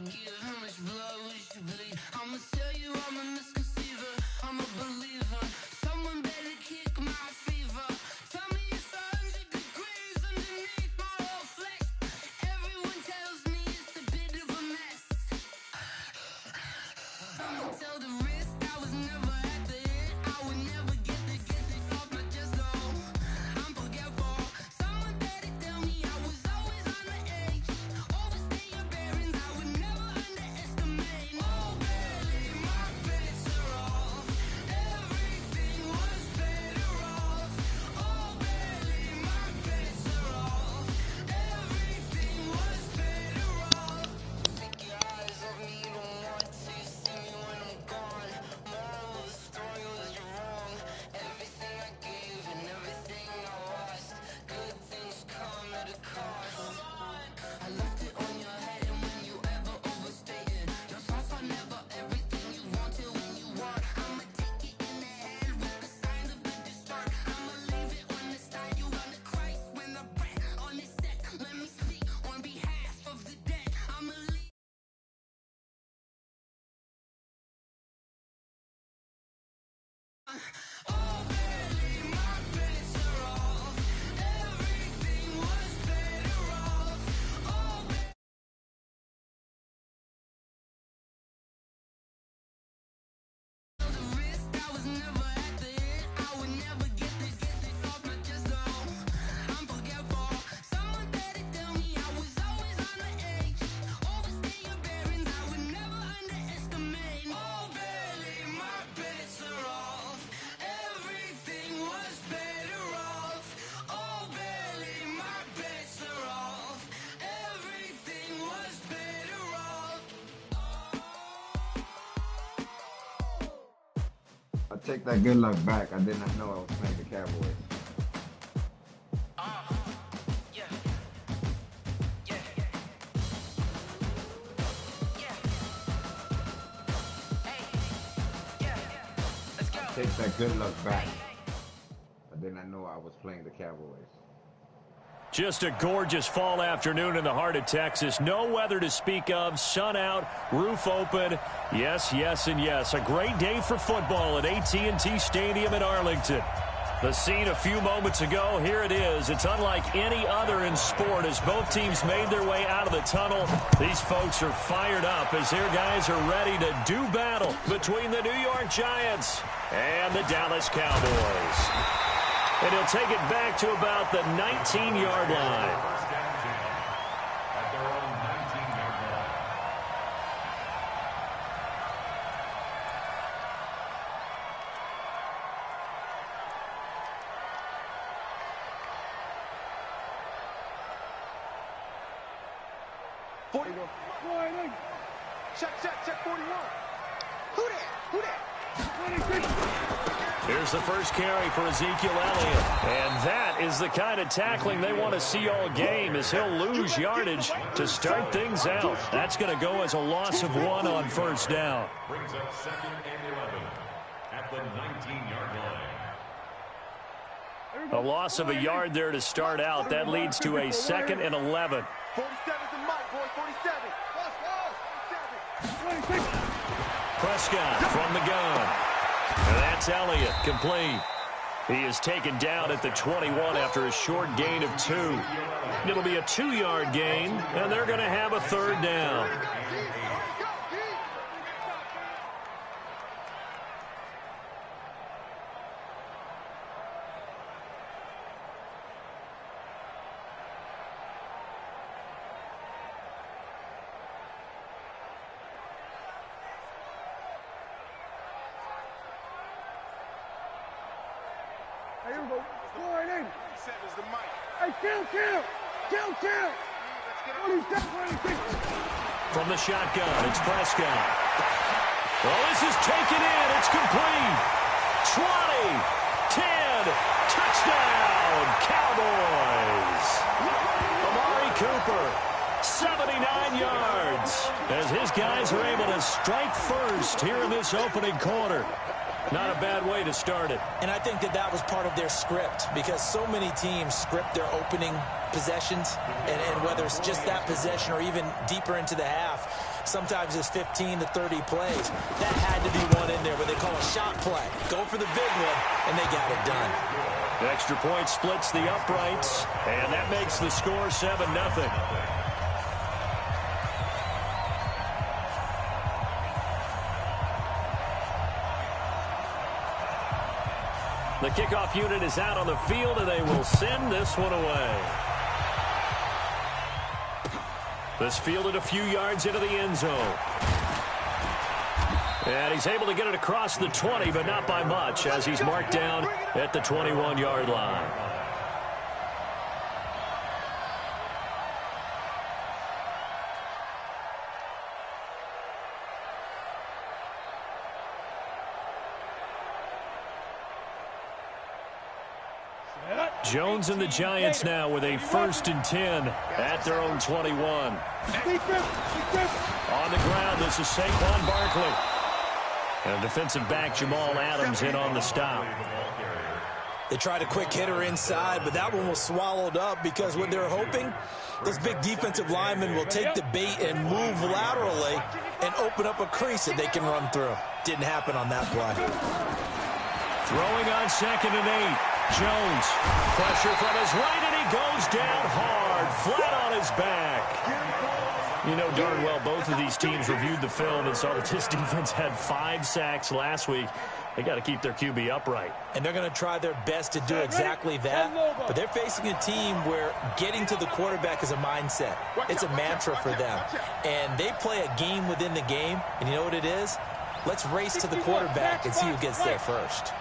give? How much blood would you bleed? I'ma tell you I'm a misconceiver, I'm a believer. Someone better kick my fever. Tell me it's 100 degrees underneath my whole flesh. Everyone tells me it's a bit of a mess. I'ma tell the risk I was never at the end. I would never get this off my chest though. I'm forgetful. Someone better tell me I was always on the edge. Overstay your bearings, I would never underestimate. Oh barely, my bets are off. Everything was better off. Oh barely, my bets are off. Everything was better off. Take your eyes off me, don't want to see me when I'm gone. Moral of the story was you're wrong. Everything I gave and everything I lost. Good things come at a cost. I left it on your head, and when you ever overstay it, your thoughts are never everything you want till when you want. I'ma take it in the head with the signs of the distort. I'ma leave it on the side. You run to Christ when the breath on this set. Let me speak on behalf of the dead. I'ma leave. Oh, barely, my bets are off. Everything was better off. Oh, the risk I was never at the end. I would never get this off my chest though. I'm forgetful. Someone better tell me I was always on the edge. Overstay your bearings, I would never underestimate. Oh, barely, my bets are off. Everything was better off. Oh, barely, my bets are off. Everything was better off. I take that good luck back. I did not know I was playing the Cowboys. Yeah. Yeah. Yeah. Hey. Yeah. Let's go. Take that good luck back. I did not know I was playing the Cowboys. Just a gorgeous fall afternoon in the heart of Texas. No weather to speak of. Sun out, roof open. Yes, yes, and yes. A great day for football at AT&T Stadium in Arlington. The scene a few moments ago, here it is. It's unlike any other in sport as both teams made their way out of the tunnel. These folks are fired up as their guys are ready to do battle between the New York Giants and the Dallas Cowboys. And he'll take it back to about the 19-yard line. First down, Giants at their own 19-yard line. Check 41. Who that? Here's the first carry for Ezekiel Elliott. And that is the kind of tackling they want to see all game as he'll lose yardage to start things out. That's going to go as a loss of 1 on first down. Brings up 2nd and 11 at the 19-yard line. A loss of a yard there to start out. That leads to a 2nd and 11. 47's the mic, boys. 47. Prescott from the gun. And that's Elliott, complete. He is taken down at the 21 after a short gain of 2. It'll be a 2-yard gain, and they're going to have a third down. Here we go. 480. 47's the mic. Hey, kill. 47. From the shotgun, it's Prescott. Well, this is taken in. It's complete. 20, 10, touchdown, Cowboys. Amari Cooper, 79 yards, as his guys are able to strike first here in this opening quarter. Not a bad way to start it. And I think that was part of their script, because so many teams script their opening possessions, and whether it's just that possession or even deeper into the half, sometimes it's 15 to 30 plays. That had to be one in there where they call a shot play. Go for the big one, and they got it done. The extra point splits the uprights, and that makes the score 7-0. The kickoff unit is out on the field, and they will send this one away. This fielded a few yards into the end zone. And he's able to get it across the 20, but not by much, as he's marked down at the 21-yard line. Jones and the Giants now with a 1st and 10 at their own 21. On the ground, this is Saquon Barkley. And defensive back Jamal Adams in on the stop. They tried a quick hitter inside, but that one was swallowed up because what they're hoping, those big defensive linemen will take the bait and move laterally and open up a crease that they can run through. Didn't happen on that play. Throwing on 2nd and 8. Jones, pressure from his right, and he goes down hard, flat on his back. You know darn well both of these teams reviewed the film and saw that this defense had 5 sacks last week. They got to keep their QB upright. And they're going to try their best to do exactly that. But they're facing a team where getting to the quarterback is a mindset. It's a mantra for them. And they play a game within the game. And you know what it is? Let's race to the quarterback and see who gets there first.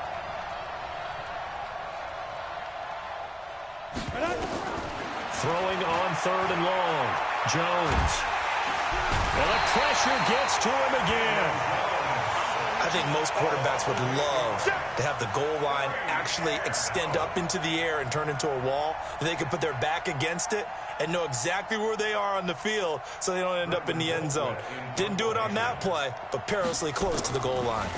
Throwing on 3rd and long. Jones. And the pressure gets to him again. I think most quarterbacks would love to have the goal line actually extend up into the air and turn into a wall. They can put their back against it and know exactly where they are on the field so they don't end up in the end zone. Didn't do it on that play, but perilously close to the goal line.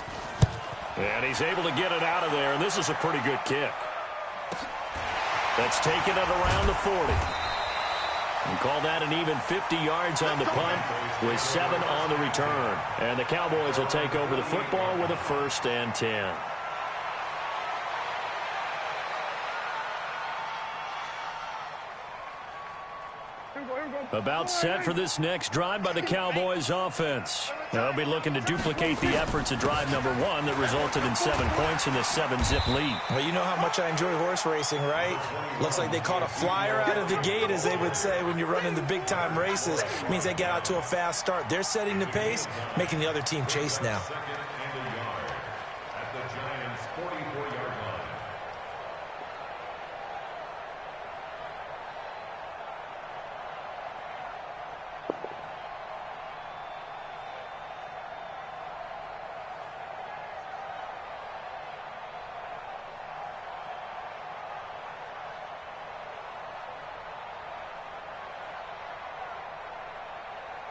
And he's able to get it out of there, and this is a pretty good kick. That's taken at around the 40. And call that an even 50 yards on the punt with 7 on the return. And the Cowboys will take over the football with a 1st and 10. About set for this next drive by the Cowboys offense. They'll be looking to duplicate the efforts of drive number 1 that resulted in 7 points in the 7-zip lead. Well, you know how much I enjoy horse racing, right? Looks like they caught a flyer out of the gate, as they would say when you're running the big-time races. It means they get out to a fast start. They're setting the pace, making the other team chase now.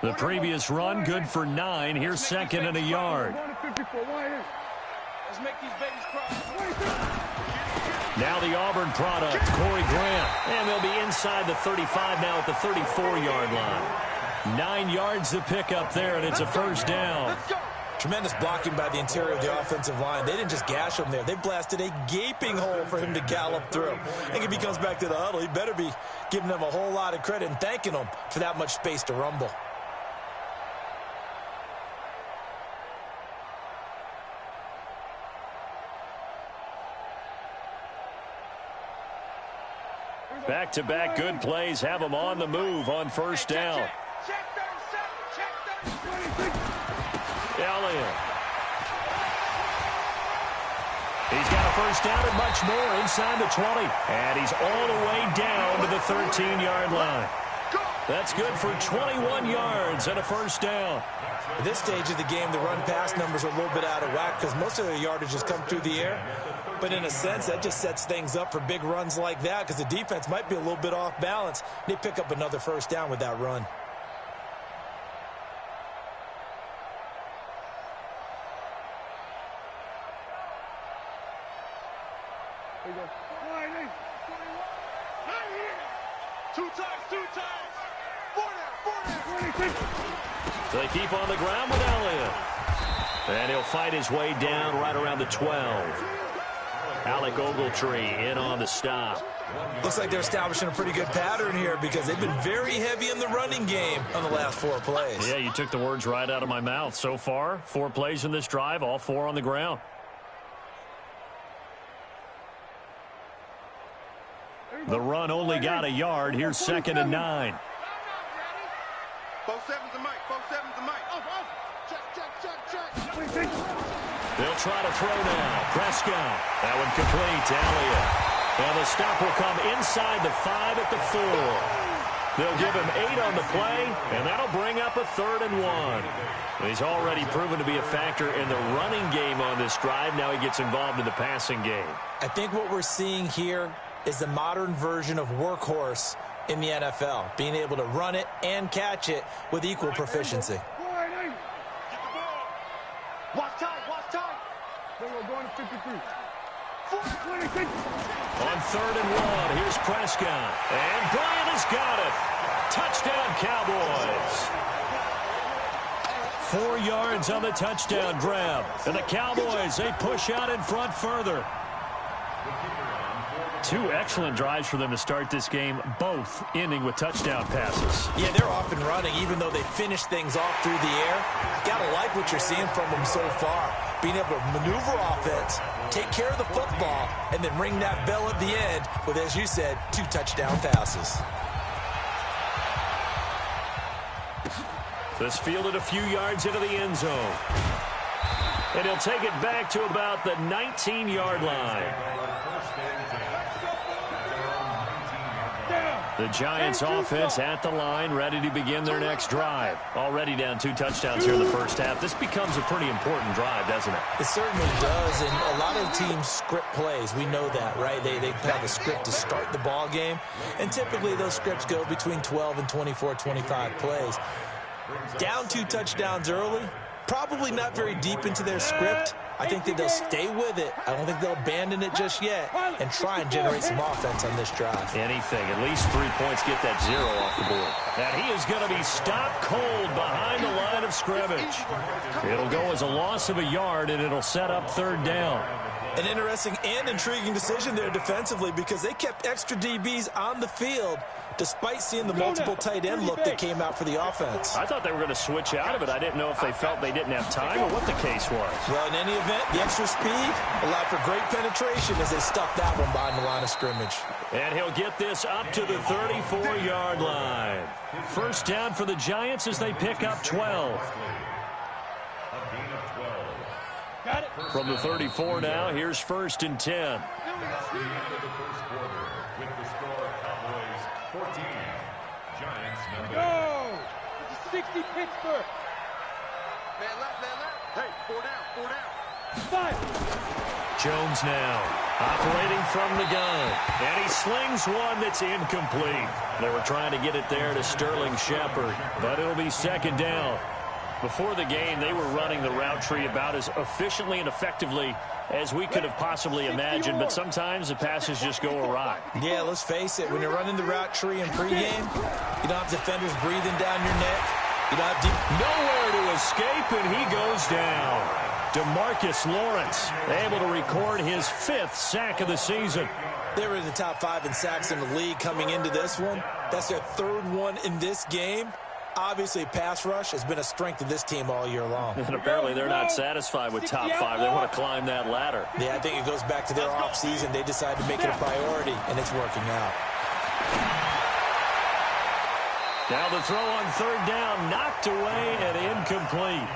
The previous run, good for 9. Here's 2nd and a yard. Now the Auburn product, Corey Grant. And they'll be inside the 35 now at the 34-yard line. 9 yards to pick up there, and it's a 1st down. Tremendous blocking by the interior of the offensive line. They didn't just gash him there. They blasted a gaping hole for him to gallop through. I think if he comes back to the huddle, he better be giving them a whole lot of credit and thanking them for that much space to rumble. Back-to-back good plays have them on the move on 1st down. Elliott. He's got a 1st down and much more inside the 20. And he's all the way down to the 13-yard line. That's good for 21 yards and a 1st down. At this stage of the game, the run-pass numbers are a little bit out of whack because most of their yardage has come through the air. But in a sense, that just sets things up for big runs like that because the defense might be a little bit off balance. They pick up another 1st down with that run. Two times. 4 down. So they keep on the ground with Elliott. And he'll fight his way down right around the 12. Alec Ogletree in on the stop. Looks like they're establishing a pretty good pattern here because they've been very heavy in the running game on the last 4 plays. Yeah, you took the words right out of my mouth. So far, 4 plays in this drive, all 4 on the ground. The run only got a yard. Here's 2nd and 9. 4-7's the mic. 4-7's the mic. Check. They'll try to throw now. Prescott. That one complete to Elliott. And the stop will come inside the 5 at the 4. They'll give him 8 on the play, and that'll bring up a 3rd and 1. He's already proven to be a factor in the running game on this drive. Now he gets involved in the passing game. I think what we're seeing here is the modern version of workhorse in the NFL, being able to run it and catch it with equal proficiency. Watch time. Then we're going to 53. 26. On 3rd and 1, here's Prescott. And Bryant has got it. Touchdown, Cowboys. 4 yards on the touchdown grab. And the Cowboys, they push out in front further. 2 excellent drives for them to start this game, both ending with touchdown passes. Yeah, they're off and running, even though they finish things off through the air. Gotta like what you're seeing from them so far. Being able to maneuver offense, take care of the football, and then ring that bell at the end with, as you said, 2 touchdown passes. This fielded a few yards into the end zone. And he'll take it back to about the 19-yard line. The Giants offense at the line, ready to begin their next drive. Already down 2 touchdowns here in the first half. This becomes a pretty important drive, doesn't it? It certainly does, and a lot of teams script plays. We know that, right? They have a script to start the ball game, and typically those scripts go between 12 and 24, 25 plays. Down 2 touchdowns early, probably not very deep into their script. I think that they'll stay with it. I don't think they'll abandon it just yet and try and generate some offense on this drive. Anything. At least 3 points, get that 0 off the board. And he is going to be stopped cold behind the line of scrimmage. It'll go as a loss of a yard, and it'll set up 3rd down. An interesting and intriguing decision there defensively because they kept extra DBs on the field despite seeing the multiple tight end look that came out for the offense. I thought they were going to switch out of it. I didn't know if they felt they didn't have time or what the case was. Well, in any event, the extra speed allowed for great penetration as they stuffed that one behind the line of scrimmage. And he'll get this up to the 34-yard line. First down for the Giants as they pick up 12. From the 34 now, here's 1st and 10. Go! 60 Pittsburgh. Man left. Hey, 4 down. 5. Jones now operating from the gun. And he slings one that's incomplete. They were trying to get it there to Sterling Shepard, but it'll be 2nd down. Before the game, they were running the route tree about as efficiently and effectively as we could have possibly imagined, but sometimes the passes just go awry. Yeah, let's face it. When you're running the route tree in pregame, you don't have defenders breathing down your neck. You don't have nowhere to escape, and he goes down. DeMarcus Lawrence able to record his 5th sack of the season. They were in the top 5 in sacks in the league coming into this one. That's their 3rd one in this game. Obviously, pass rush has been a strength of this team all year long. And apparently they're not satisfied with top 5. They want to climb that ladder. Yeah, I think it goes back to their offseason. They decided to make it a priority, and it's working out. Now the throw on 3rd down, knocked away and incomplete.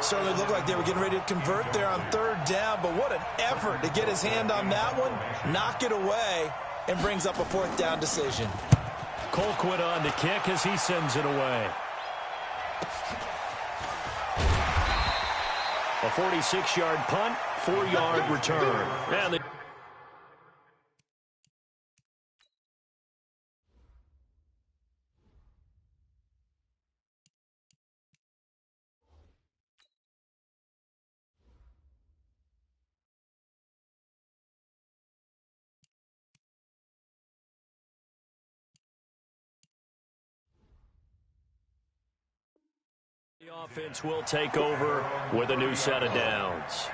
Certainly looked like they were getting ready to convert there on 3rd down, but what an effort to get his hand on that one, knock it away, and brings up a 4th down decision. Colquitt on to kick as he sends it away. A 46-yard punt, 4-yard return. And the The offense will take over with a new set of downs.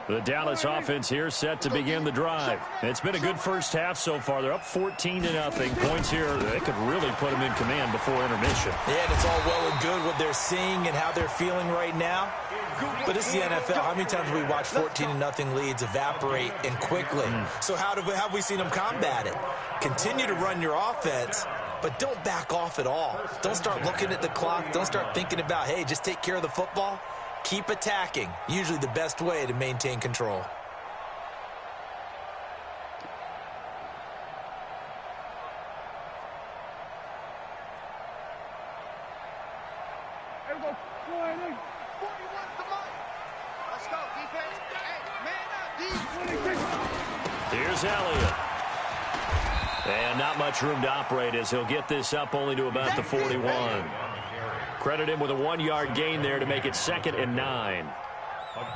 The Dallas offense here set to begin the drive. It's been a good first half so far. They're up 14-0. Points here, they could really put them in command before intermission. Yeah, and it's all well and good what they're seeing and how they're feeling right now. But this is the NFL. How many times have we watched 14-0 leads evaporate and quickly? So how have we seen them combat it? Continue to run your offense, but don't back off at all. Don't start looking at the clock. Don't start thinking about, hey, just take care of the football. Keep attacking. Usually the best way to maintain control. Here's Elliott. And not much room to operate as he'll get this up only to about the 41. Credit him with a 1-yard gain there to make it 2nd and 9.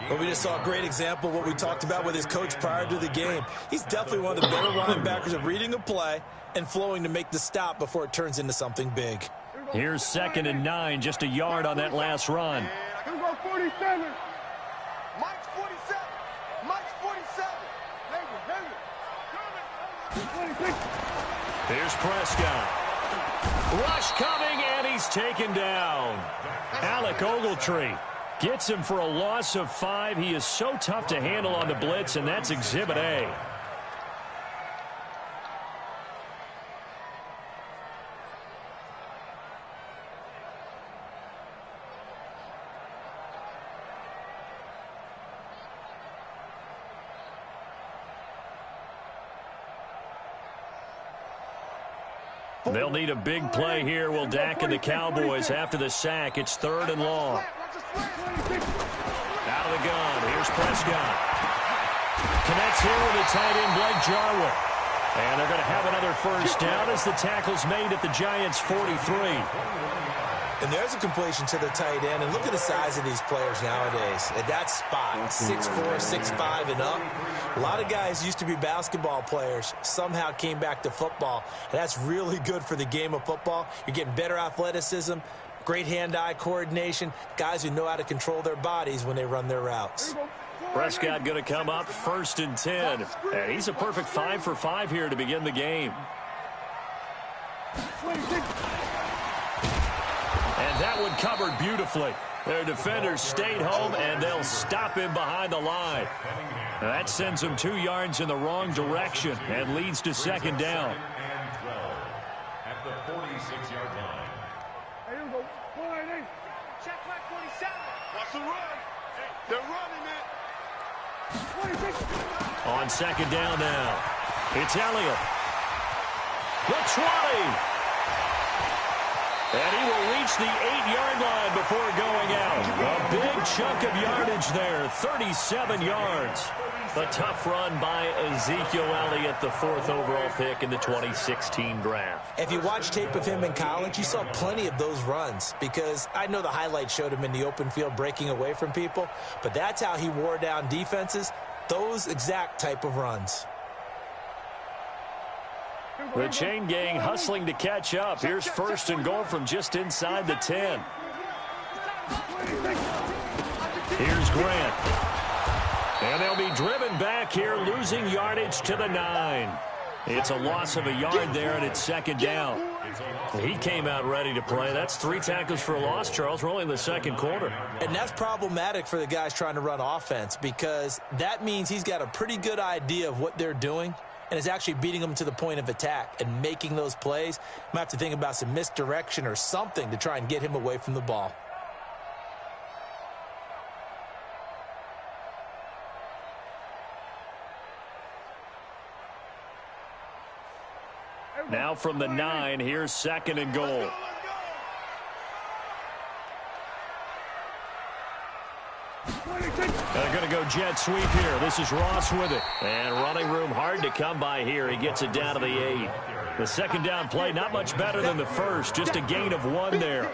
Well, we just saw a great example of what we talked about with his coach prior to the game. He's definitely one of the better linebackers of reading a play and flowing to make the stop before it turns into something big. Here's 2nd and 9, just a yard on that last run. Here we go, 47. Mike's 47. Mike's 47. Here's Prescott. Rush coming, and he's taken down. Alec Ogletree gets him for a loss of 5. He is so tough to handle on the blitz, and that's Exhibit A. They'll need a big play here. Will Dak and the Cowboys after the sack. It's 3rd and long. Out of the gun. Here's Prescott. Connects here with the tight end, Blake Jarwin. And they're going to have another first down as the tackle's made at the Giants' 43. And there's a completion to the tight end. And look at the size of these players nowadays. At that spot, 6'4", 6'5", and up. A lot of guys used to be basketball players, somehow came back to football. And that's really good for the game of football. You're getting better athleticism, great hand-eye coordination, guys who know how to control their bodies when they run their routes. Prescott going to come up 1st and 10. And he's a perfect 5 for 5 here to begin the game. And that one covered beautifully. Their defenders stayed home, and they'll stop him behind the line. That sends him 2 yards in the wrong direction and leads to 2nd down. And 12 at the 46-yard line. Here we go, 48. Check back 47. Watch the run. They're running it. 26. On 2nd down now, it's Elliott. The 20. And he will reach the 8-yard line before going out. A big chunk of yardage there, 37 yards. A tough run by Ezekiel Elliott, the 4th overall pick in the 2016 draft. If you watch tape of him in college, you saw plenty of those runs because I know the highlights showed him in the open field breaking away from people, but that's how he wore down defenses, those exact type of runs. The chain gang hustling to catch up. Here's 1st and goal from just inside the 10. Here's Grant. And they'll be driven back here, losing yardage to the 9. It's a loss of a yard there, and it's 2nd down. He came out ready to play. That's 3 tackles for a loss, Charles. We're only in the 2nd quarter. And that's problematic for the guys trying to run offense because that means he's got a pretty good idea of what they're doing and is actually beating them to the point of attack and making those plays. Might have to think about some misdirection or something to try and get him away from the ball. Now from the 9, here's 2nd and goal. They're going to go jet sweep here. This is Ross with it. And running room hard to come by here. He gets it down to the 8. The 2nd down play, not much better than the first. Just a gain of 1 there. A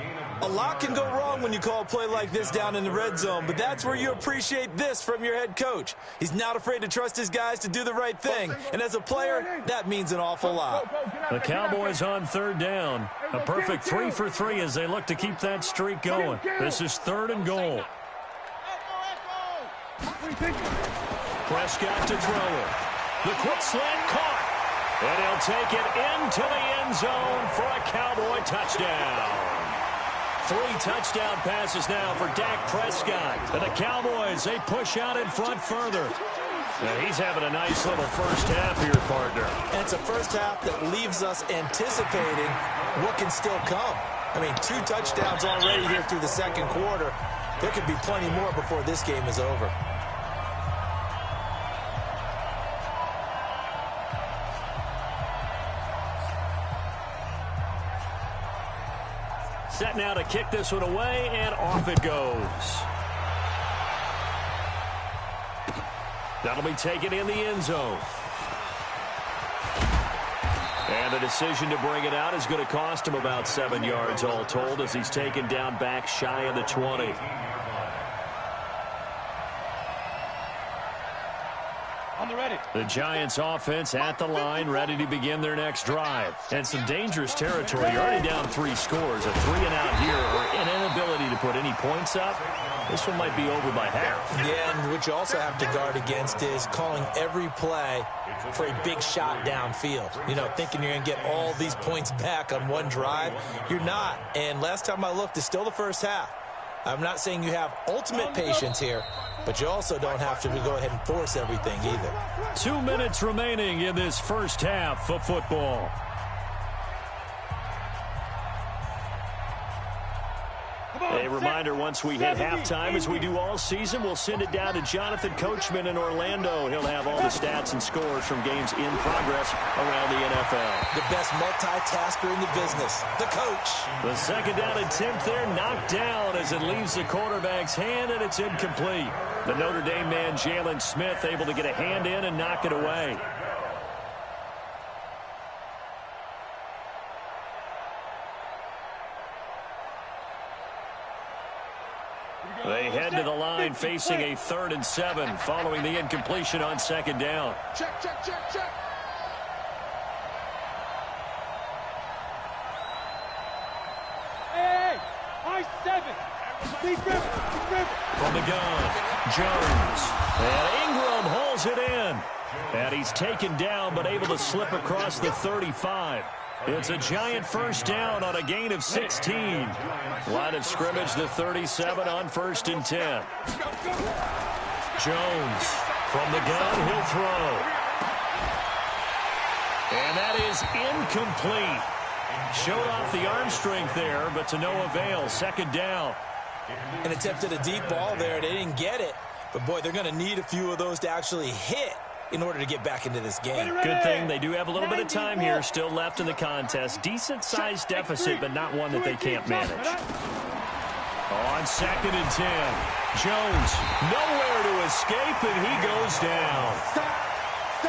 gain of A lot can go wrong when you call a play like this down in the red zone, but that's where you appreciate this from your head coach. He's not afraid to trust his guys to do the right thing, and as a player, that means an awful lot. The Cowboys on third down. A perfect 3 for 3 as they look to keep that streak going. This is 3rd and goal. Prescott to throw it. The quick slant caught. And he'll take it into the end zone for a Cowboy touchdown. 3 touchdown passes now for Dak Prescott. And the Cowboys, they push out in front further. Now he's having a nice little first half here, partner. And it's a first half that leaves us anticipating what can still come. I mean, 2 touchdowns already here through the second quarter. There could be plenty more before this game is over. Set now to kick this one away, and off it goes. That'll be taken in the end zone. And the decision to bring it out is going to cost him about 7 yards all told as he's taken down back shy of the 20. The Giants offense at the line, ready to begin their next drive. And some dangerous territory. You're already down 3 scores. A 3-and-out here or an inability to put any points up. This one might be over by half. Yeah, and what you also have to guard against is calling every play for a big shot downfield. You know, thinking you're going to get all these points back on one drive. You're not. And last time I looked, it's still the first half. I'm not saying you have ultimate patience here, but you also don't have to go ahead and force everything either. 2 minutes remaining in this first half of football. A reminder, once we hit halftime, as we do all season, we'll send it down to Jonathan Coachman in Orlando. He'll have all the stats and scores from games in progress around the NFL. The best multitasker in the business, the coach. The second down attempt there knocked down as it leaves the quarterback's hand, and it's incomplete. The Notre Dame man, Jalen Smith, able to get a hand in and knock it away. They head to the line facing a 3rd and 7 following the incompletion on second down. Check, check, check, check. Hey, I-7. Deep river, deep river. From the gun, Jones. And Ingram hauls it in. And he's taken down but able to slip across the 35. It's a Giant first down on a gain of 16. Line of scrimmage, the 37 on 1st and 10. Jones from the gun, he'll throw. And that is incomplete. Showed off the arm strength there, but to no avail. Second down. And attempted a deep ball there. They didn't get it. But, boy, they're going to need a few of those to actually hit in order to get back into this game. Good thing they do have a little bit of time here still left in the contest. Decent-sized deficit, but not one that they can't manage. On 2nd and 10, Jones nowhere to escape, and he goes down.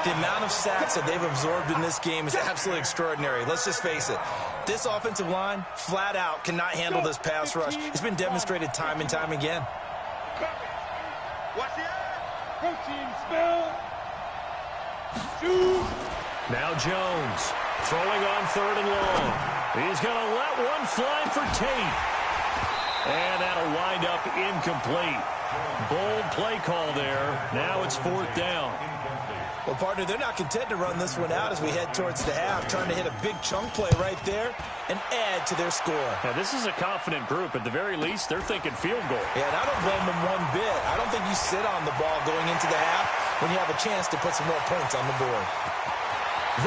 The amount of sacks that they've absorbed in this game is absolutely extraordinary. Let's just face it. This offensive line, flat out, cannot handle this pass rush. It's been demonstrated time and time again. Watch the eye. Protein spell. Now Jones throwing on 3rd and long. He's going to let one fly for Tate. And that'll wind up incomplete. Bold play call there. Now it's 4th down. Well, partner, they're not content to run this one out as we head towards the half, trying to hit a big chunk play right there and add to their score. Now, this is a confident group. At the very least, they're thinking field goal. Yeah, and I don't blame them one bit. I don't think you sit on the ball going into the half when you have a chance to put some more points on the board.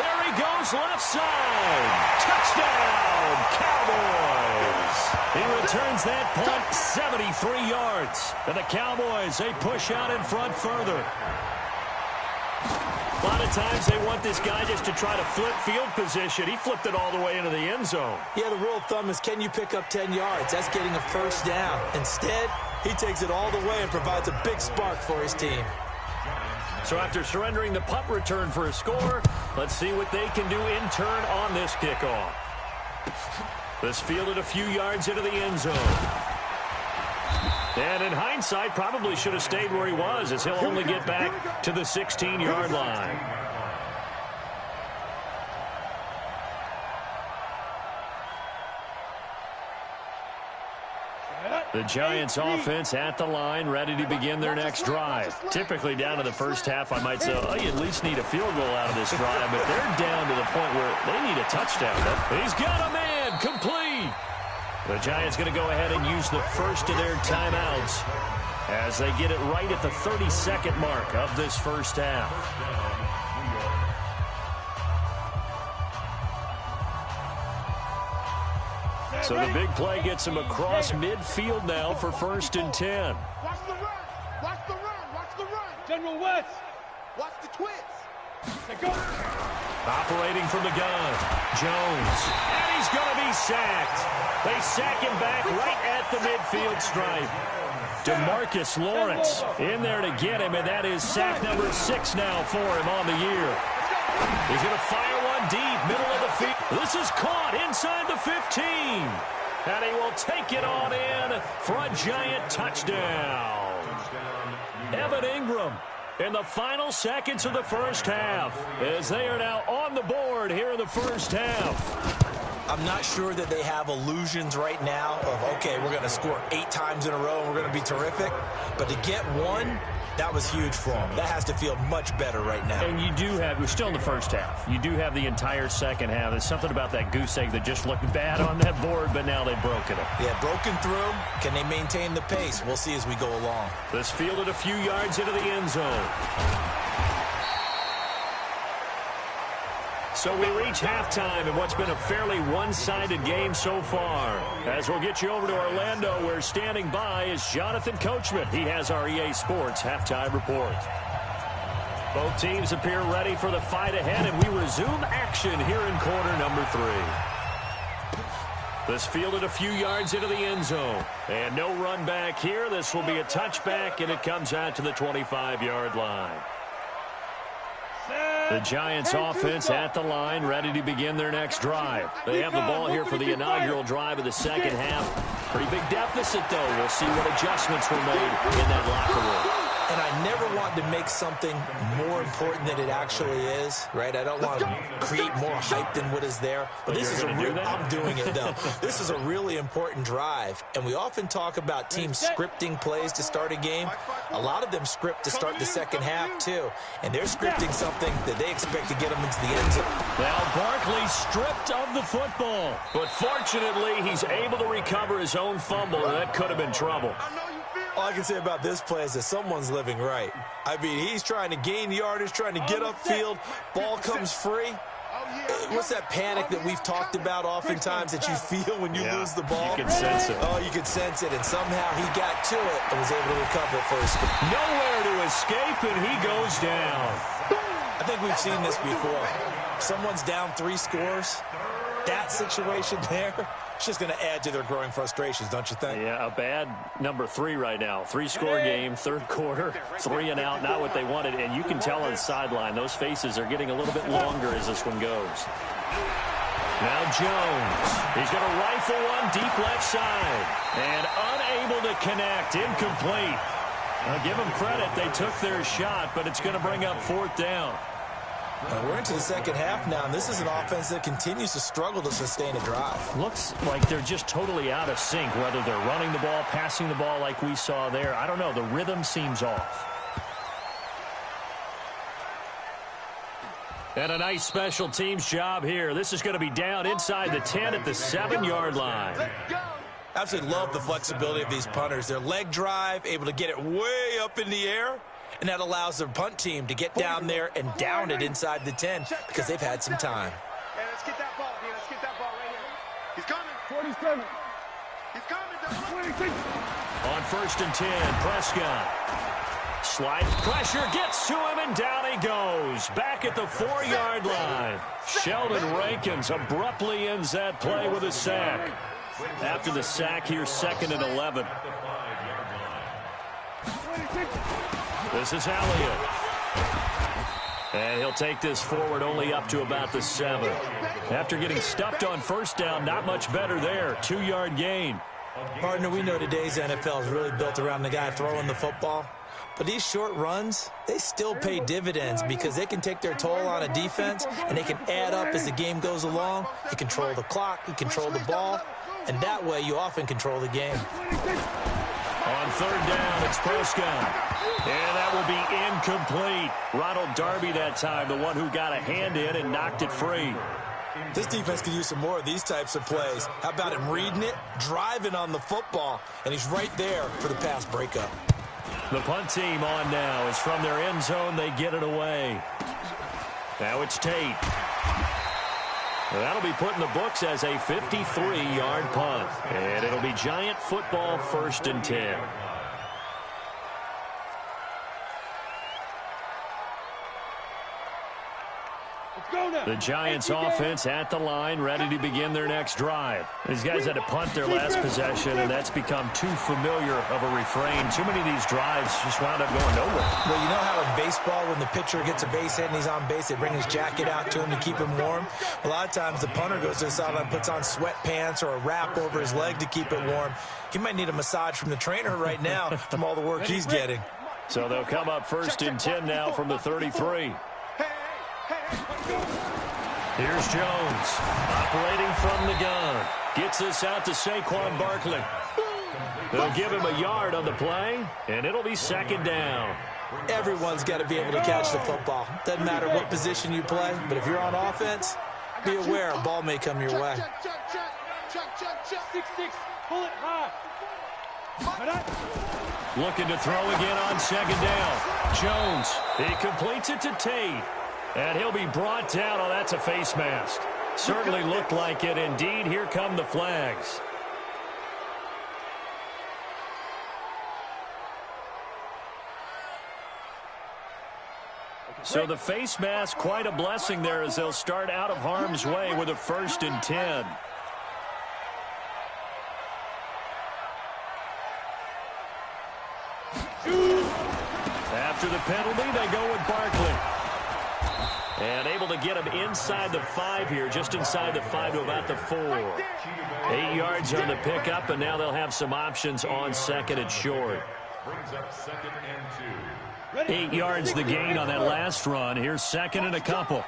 There he goes, left side. Touchdown, Cowboys. He returns that punt 73 yards. And the Cowboys, they push out in front further. A lot of times they want this guy just to try to flip field position. He flipped it all the way into the end zone. Yeah, the rule of thumb is, can you pick up 10 yards? That's getting a first down. Instead, he takes it all the way and provides a big spark for his team. So after surrendering the punt return for a score, let's see what they can do in turn on this kickoff. This fielded a few yards into the end zone. And in hindsight, probably should have stayed where he was, as he'll only get back to the 16-yard line. The Giants offense at the line, ready to begin their next drive. Typically down to the first half, I might say, oh, you at least need a field goal out of this drive, but they're down to the point where they need a touchdown. He's got a man, complete. The Giants going to go ahead and use the first of their timeouts as they get it right at the 30-second mark of this first half. So the big play gets him across midfield now for 1st and 10. Watch the run. Watch the run. Watch the run. General West. Watch the twist. They go. Operating from the gun, Jones. And he's going to be sacked. They sack him back right at the midfield stripe. DeMarcus Lawrence in there to get him, and that is sack number 6 now for him on the year. He's going to fire one deep, middle of the field. This is caught inside the 15. And he will take it on in for a Giant touchdown. Evan Ingram in the final seconds of the first half, as they are now on the board here in the first half. I'm not sure that they have illusions right now of, okay, we're going to score 8 times in a row and we're going to be terrific. But to get one, that was huge for them. That has to feel much better right now. And you do have, we're still in the first half. You do have the entire second half. There's something about that goose egg that just looked bad on that board, but now they've broken it. Yeah, broken through. Can they maintain the pace? We'll see as we go along. This fielded a few yards into the end zone. So we reach halftime in what's been a fairly one-sided game so far. As we'll get you over to Orlando, where standing by is Jonathan Coachman. He has our EA Sports halftime report. Both teams appear ready for the fight ahead, and we resume action here in quarter number 3. This fielded a few yards into the end zone. And no run back here. This will be a touchback, and it comes out to the 25-yard line. The Giants offense at the line, ready to begin their next drive. They have the ball here for the inaugural drive of the second half. Pretty big deficit, though. We'll see what adjustments were made in that locker room. And I never want to make something more important than it actually is, right? I don't want to create more hype than what is there. But this is a real, I'm doing it, though. This is a really important drive. And we often talk about teams scripting plays to start a game. A lot of them script to start the second half, too. And they're scripting something that they expect to get them into the end zone. Now Barkley stripped of the football. But fortunately, he's able to recover his own fumble, and that could have been trouble. All I can say about this play is that someone's living right. I mean, he's trying to gain yardage, trying to get upfield. Ball comes free. What's that panic that we've talked about oftentimes that you feel when you lose the ball? You can sense it. Oh, you can sense it, and somehow he got to it and was able to recover it first. Nowhere to escape, and he goes down. I think we've seen this before. Someone's down 3 scores. That situation there, it's just going to add to their growing frustrations, don't you think? Yeah, a bad number 3 right now. 3-score game, third quarter, 3 and out, not what they wanted. And you can tell on the sideline, those faces are getting a little bit longer as this one goes. Now Jones. He's going to rifle one deep left side. And unable to connect, incomplete. I'll give them credit. They took their shot, but it's going to bring up 4th down. We're into the second half now, and this is an offense that continues to struggle to sustain a drive. Looks like they're just totally out of sync, whether they're running the ball, passing the ball like we saw there. I don't know. The rhythm seems off. And a nice special teams job here. This is going to be down inside the 10 at the 7-yard line. Absolutely love the flexibility of these punters. Their leg drive, able to get it way up in the air. And that allows their punt team to get down there and down it inside the 10 because they've had some time. Hey, let's get that ball, D. Let's get that ball right here. He's coming. 47. He's coming. 26. On 1st and 10, Prescott. Slide pressure gets to him, and down he goes. Back at the 4-yard line. Sheldon Rankins abruptly ends that play with a sack. After the sack here, 2nd and 11. This is Elliott. And he'll take this forward only up to about the 7. After getting stuffed on first down, not much better there. 2-yard gain. Partner, we know today's NFL is really built around the guy throwing the football. But these short runs, they still pay dividends because they can take their toll on a defense, and they can add up as the game goes along. You control the clock, you control the ball, and that way you often control the game. On third down, it's Prescott. And that will be incomplete. Ronald Darby that time, the one who got a hand in and knocked it free. This defense could use some more of these types of plays. How about him reading it, driving on the football, and he's right there for the pass breakup. The punt team on now. As from their end zone, they get it away. Now it's Tate. That'll be put in the books as a 53-yard punt. And it'll be Giant football, 1st and 10. The Giants offense at the line, ready to begin their next drive. These guys had to punt their last possession, and that's become too familiar of a refrain. Too many of these drives just wound up going nowhere. Well, you know how in baseball, when the pitcher gets a base hit and he's on base, they bring his jacket out to him to keep him warm? A lot of times the punter goes to the sideline, puts on sweatpants or a wrap over his leg to keep it warm. He might need a massage from the trainer right now from all the work he's getting. So they'll come up 1st and 10 now from the 33. Here's Jones, operating from the gun. Gets this out to Saquon Barkley. They'll give him a yard on the play, and it'll be 2nd down. Everyone's got to be able to catch the football. Doesn't matter what position you play, but if you're on offense, be aware a ball may come your way. Looking to throw again on 2nd down. Jones, he completes it to Tate. And he'll be brought down. Oh, that's a face mask. Certainly looked like it. Indeed, here come the flags. So the face mask, quite a blessing there as they'll start out of harm's way with a 1st and 10. After the penalty, they go with Barkley. And able to get him inside the 5 here, just inside the 5 to about the 4. 8 yards on the pickup, and now they'll have some options on 2nd and short. 8 yards the gain on that last run. Here's 2nd and a couple.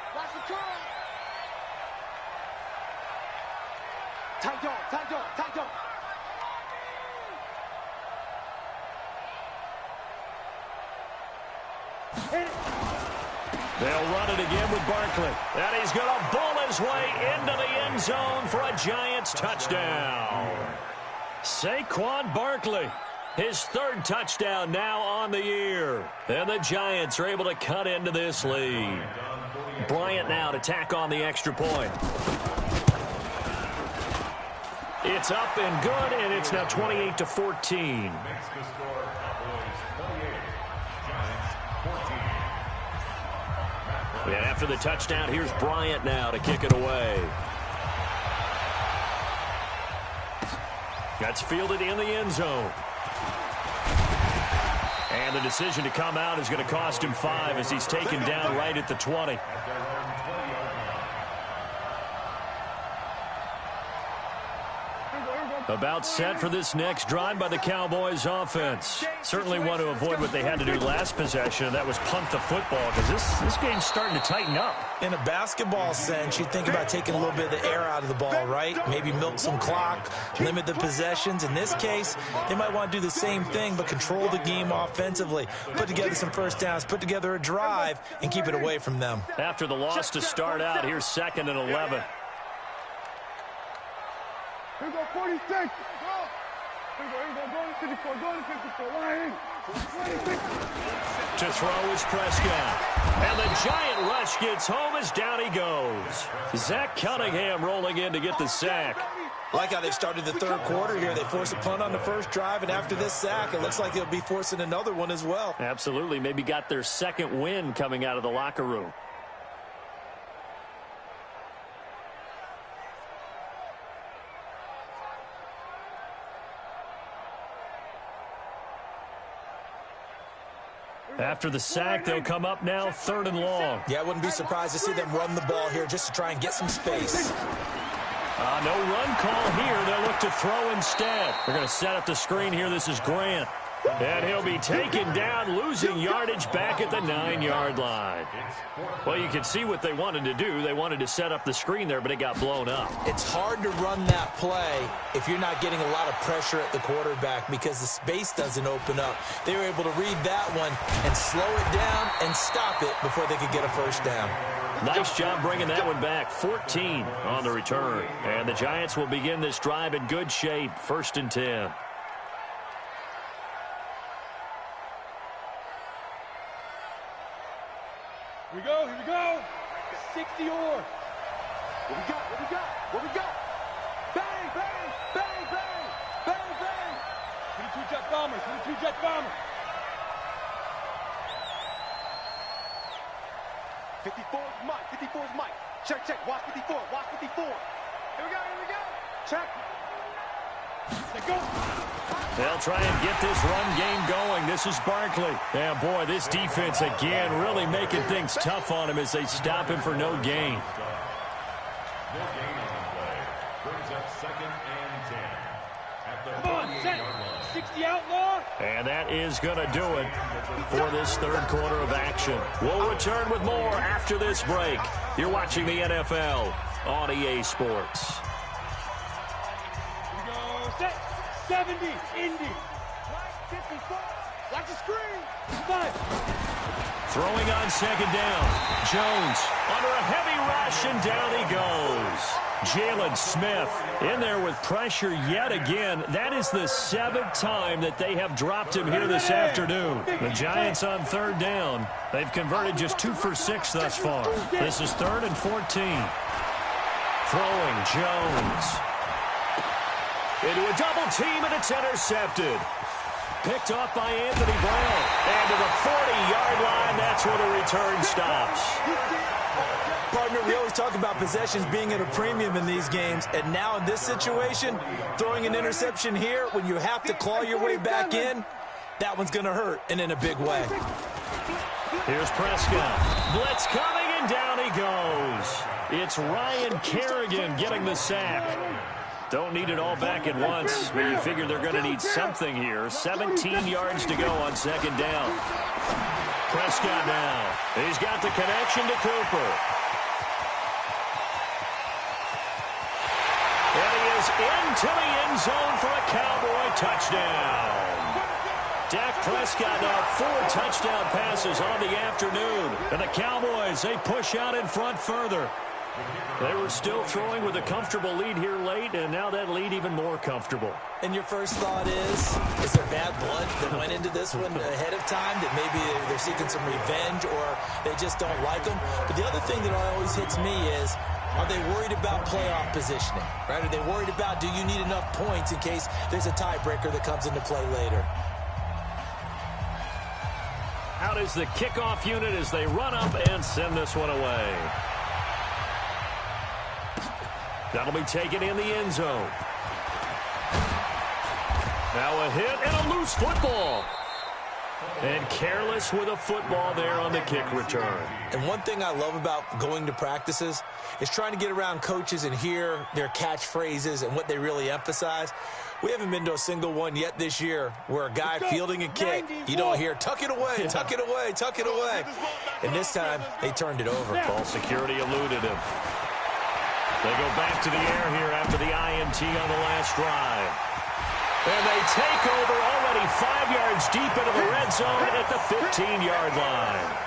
They'll run it again with Barkley. And he's going to bull his way into the end zone for a Giants touchdown. Saquon Barkley, his 3rd touchdown now on the year. And the Giants are able to cut into this lead. Bryant now to tack on the extra point. It's up and good, and it's now 28-14. And after the touchdown, here's Bryant now to kick it away. That's fielded in the end zone. And the decision to come out is going to cost him 5 as he's taken down right at the 20. About set for this next drive by the Cowboys offense. Certainly want to avoid what they had to do last possession, and that was punt the football, because this game's starting to tighten up. In a basketball sense, you think about taking a little bit of the air out of the ball, right? Maybe milk some clock, limit the possessions. In this case, they might want to do the same thing, but control the game offensively. Put together some first downs, put together a drive, and keep it away from them. After the loss to start out, here's 2nd and 11. Here go 46. Here go, going to 54, going to 54. Line in. To throw is Prescott. And the Giant rush gets home as down he goes. Zach Cunningham rolling in to get the sack. Like how they started the 3rd quarter here. They forced a punt on the first drive, and after this sack, it looks like they'll be forcing another one as well. Absolutely. Maybe got their 2nd win coming out of the locker room. After the sack, they'll come up now 3rd and long. Yeah, I wouldn't be surprised to see them run the ball here just to try and get some space. No run call here. They'll look to throw instead. They're going to set up the screen here. This is Grant. And he'll be taken down, losing yardage back at the 9-yard line. Well, you can see what they wanted to do. They wanted to set up the screen there, but it got blown up. It's hard to run that play if you're not getting a lot of pressure at the quarterback because the space doesn't open up. They were able to read that one and slow it down and stop it before they could get a first down. Nice job bringing that one back. 14 on the return. And the Giants will begin this drive in good shape. 1st and 10. Here we go, here we go. 60 or. What we got, what we got, what we got? Bang, bang, bang, bang, bang, bang. 22 jet bombers, 22 jet bombers. 54's Mike, 54's Mike. Check, check, watch 54, watch 54. Here we go, check. Let's go. They'll try and get this run game going. This is Barkley. Yeah, boy, this defense again really making things tough on him as they stop him for no gain. No gain on the play. Brings up 2nd and 10. At the Come on, set. 60 outlaw. And that is going to do it for this 3rd quarter of action. We'll return with more after this break. You're watching the NFL on EA Sports. Here we go, set. 70, Indy. Right, 54. Watch the screen. 5. Throwing on 2nd down. Jones under a heavy rush, and down he goes. Jalen Smith in there with pressure yet again. That is the 7th time that they have dropped him here this afternoon. The Giants on 3rd down. They've converted just 2 for 6 thus far. This is 3rd and 14. Throwing Jones. Into a double team, and it's intercepted. Picked off by Anthony Brown. And to the 40-yard line, that's where the return stops. Partner, we always talk about possessions being at a premium in these games, and now in this situation, throwing an interception here when you have to claw your way back in, that one's going to hurt, and in a big way. Here's Prescott. Blitz coming, and down he goes. It's Ryan Kerrigan getting the sack. Don't need it all back at once, but you figure they're going to need something here. 17 yards to go on 2nd down. Prescott now. He's got the connection to Cooper. And he is into the end zone for a Cowboy touchdown. Dak Prescott now 4 touchdown passes on the afternoon. And the Cowboys, they push out in front further. They were still throwing with a comfortable lead here late, and now that lead even more comfortable. And your first thought is there bad blood that went into this one ahead of time, that maybe they're seeking some revenge or they just don't like them? But the other thing that always hits me is, are they worried about playoff positioning? Right? Are they worried about, do you need enough points in case there's a tiebreaker that comes into play later? Out is the kickoff unit as they run up and send this one away. That'll be taken in the end zone. Now a hit and a loose football. And careless with a football there on the kick return. And one thing I love about going to practices is trying to get around coaches and hear their catchphrases and what they really emphasize. We haven't been to a single one yet this year where a guy fielding a kick, you don't hear, tuck it away, tuck it away, tuck it away. And this time, they turned it over. Ball security eluded him. They go back to the air here after the INT on the last drive. And they take over already 5 yards deep into the red zone at the 15-yard line.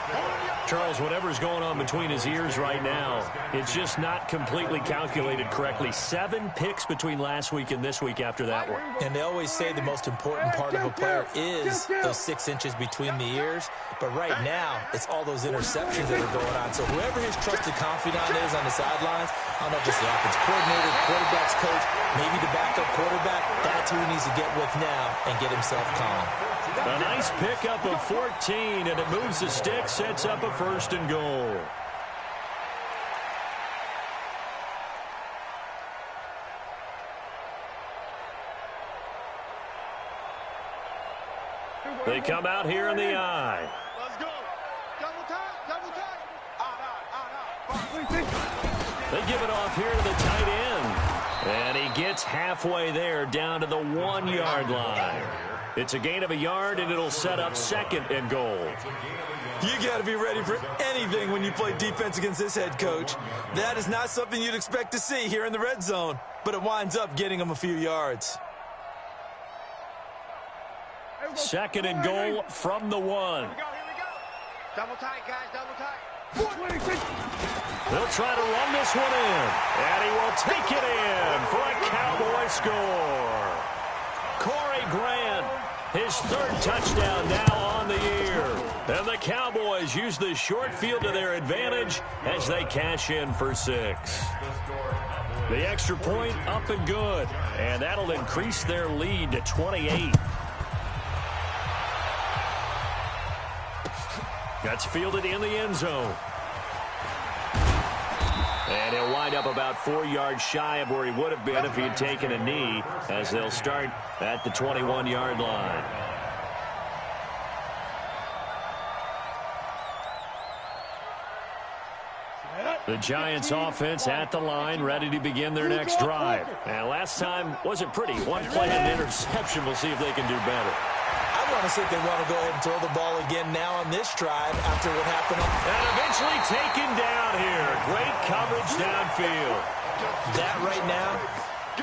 Charles, whatever's going on between his ears right now, it's just not completely calculated correctly. 7 picks between last week and this week after that one. And they always say the most important part of a player is those 6 inches between the ears. But right now, it's all those interceptions that are going on. So whoever his trusted confidant is on the sidelines, I don't know if it's the offense coordinator, quarterback's coach, maybe the backup quarterback, that's who he needs to get with now and get himself calm. A nice pickup of 14, and it moves the stick, sets up a 1st and goal. They come out here in the eye. They give it off here to the tight end. And he gets halfway there down to the 1-yard line. It's a gain of a yard, and it'll set up 2nd and goal. You got to be ready for anything when you play defense against this head coach. That is not something you'd expect to see here in the red zone, but it winds up getting him a few yards. 2nd and goal from the 1. Here we go. Double tight, guys, double tight. They'll try to run this one in, and he will take it in for a Cowboy score. Corey Grant, his 3rd touchdown now on the year. And the Cowboys use the short field to their advantage as they cash in for 6. The extra point up and good, and that'll increase their lead to 28. That's fielded in the end zone. And he'll wind up about 4 yards shy of where he would have been if he had taken a knee, as they'll start at the 21-yard line. The Giants offense at the line, ready to begin their next drive. And last time wasn't pretty. One play and an interception. We'll see if they can do better. I want to see if they want to go ahead and throw the ball again now on this drive after what happened. And eventually taken down here. Great coverage downfield. That right now,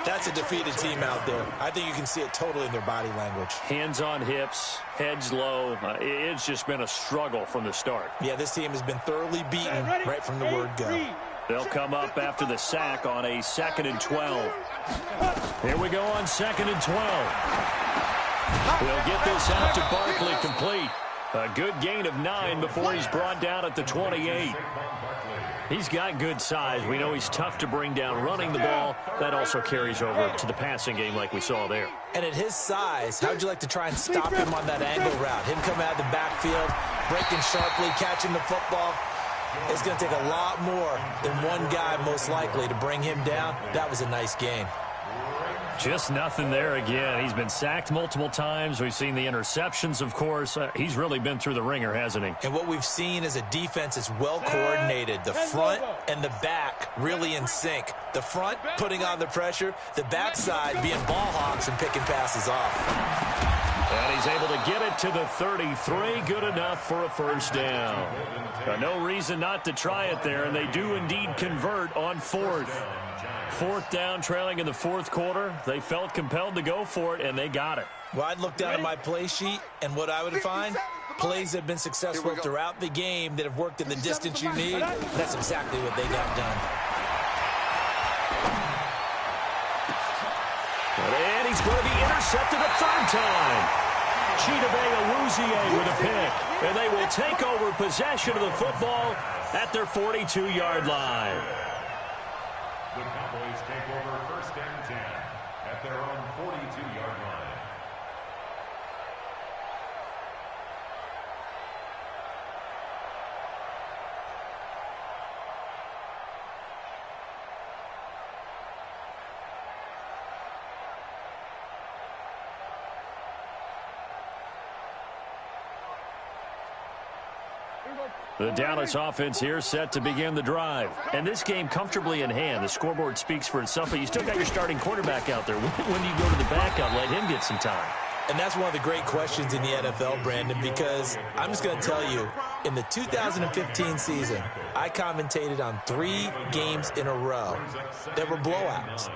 that's a defeated team out there. I think you can see it totally in their body language. Hands on hips, heads low. It's just been a struggle from the start. Yeah, this team has been thoroughly beaten right from the word go. They'll come up after the sack on a 2nd and 12. Here we go on 2nd and 12. We'll get this out to Barkley complete. A good gain of 9 before he's brought down at the 28. He's got good size. We know he's tough to bring down running the ball. That also carries over to the passing game like we saw there. And at his size, how would you like to try and stop him on that angle route? Him coming out of the backfield, breaking sharply, catching the football. It's going to take a lot more than one guy most likely to bring him down. That was a nice game. Just nothing there again. He's been sacked multiple times. We've seen the interceptions, of course. He's really been through the ringer, hasn't he? And what we've seen is a defense that's well coordinated. The front and the back really in sync. The front putting on the pressure, the backside being ball hawks and picking passes off. And he's able to get it to the 33. Good enough for a 1st down. No reason not to try it there, and they do indeed convert on 4th. 4th down, trailing in the 4th quarter. They felt compelled to go for it, and they got it. Well, I'd look down at my play sheet, and what I would find, plays that have been successful throughout the game that have worked in the distance you need. That's exactly what they got done. And he's going to be intercepted a 3rd time. Chidobe Awuzie with a pick. And they will take over possession of the football at their 42-yard line. The Cowboys take over 1st and 10 at their own 42-yard line. The Dallas offense here set to begin the drive. And this game comfortably in hand. The scoreboard speaks for itself, but you still got your starting quarterback out there. When do you go to the backup, let him get some time? And that's one of the great questions in the NFL, Brandon, because I'm just going to tell you, in the 2015 season, I commentated on 3 games in a row that were blowouts.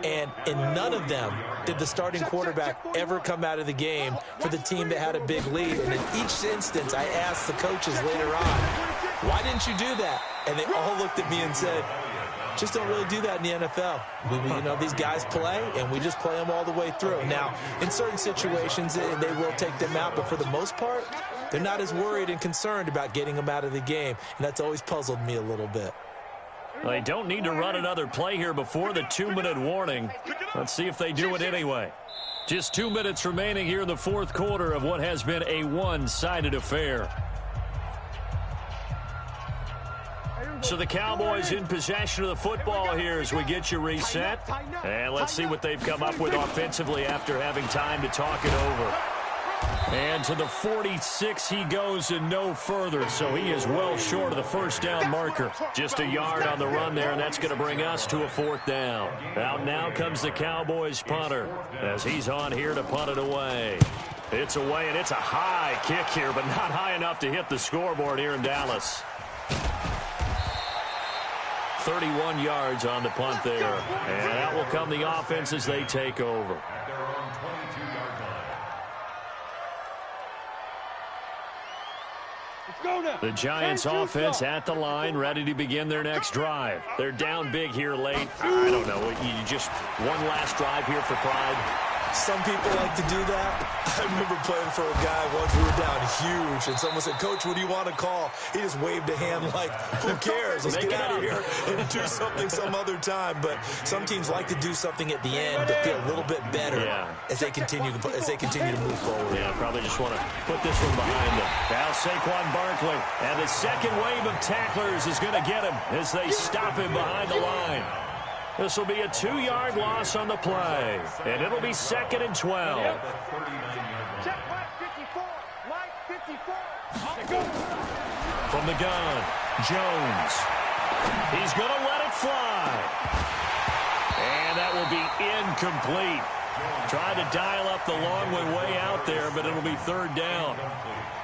And in none of them did the starting quarterback ever come out of the game for the team that had a big lead. And in each instance, I asked the coaches later on, why didn't you do that? And they all looked at me and said, just don't really do that in the NFL. You know, these guys play, and we just play them all the way through. Now, in certain situations, they will take them out, but for the most part, they're not as worried and concerned about getting them out of the game. And that's always puzzled me a little bit. Well, they don't need to run another play here before the 2-minute warning. Let's see if they do it anyway. Just 2 minutes remaining here in the 4th quarter of what has been a one-sided affair. So the Cowboys in possession of the football here as we get you reset. And let's see what they've come up with offensively after having time to talk it over. And to the 46 he goes and no further, so he is well short of the first down marker. Just a yard on the run there, and that's going to bring us to a 4th down. Out now comes the Cowboys punter as he's on here to punt it away. It's away, and it's a high kick here, but not high enough to hit the scoreboard here in Dallas. 31 yards on the punt there. And out will come the offense as they take over. At their own 22-yard line. Let's go now. The Giants offense at the line, ready to begin their next drive. They're down big here late. I don't know. You just one last drive here for pride. Some people like to do that. I remember playing for a guy once. We were down huge, and someone said, "Coach, what do you want to call?" He just waved a hand like, "Who cares? Let's get out of here and do something some other time." But some teams like to do something at the end to feel a little bit better as they continue to move forward. Yeah, probably just want to put this one behind them. Now Saquon Barkley, and the second wave of tacklers is going to get him as they stop him behind the line. This will be a 2-yard loss on the play, and it'll be 2nd and 12. Check right 54. Right 54. From the gun, Jones. He's going to let it fly. And that will be incomplete. Tried to dial up the long way out there, but it'll be 3rd down.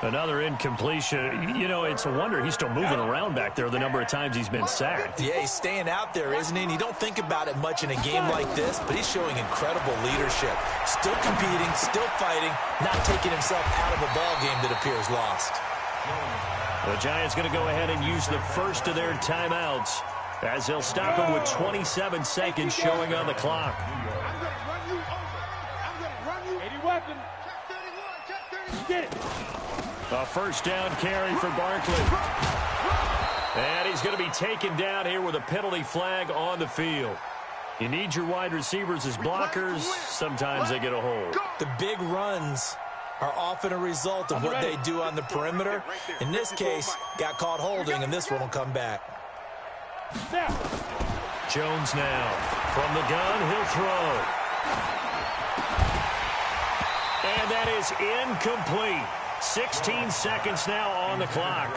Another incompletion. You know, it's a wonder he's still moving around back there the number of times he's been sacked. Yeah, he's staying out there, isn't he? And you don't think about it much in a game like this, but he's showing incredible leadership. Still competing, still fighting, not taking himself out of a ball game that appears lost. The Giants going to go ahead and use the first of their timeouts as they'll stop him with 27 seconds showing on the clock. I'm going to run you over. I'm going to run you. 80 weapon. Check 31. Check 30. Get it. A first down carry for Barkley. And he's going to be taken down here with a penalty flag on the field. You need your wide receivers as blockers. Sometimes they get a hold. The big runs are often a result of what they do on the perimeter. In this case, got caught holding, and this one will come back. Jones now. From the gun, he'll throw. And that is incomplete. 16 seconds now on the clock.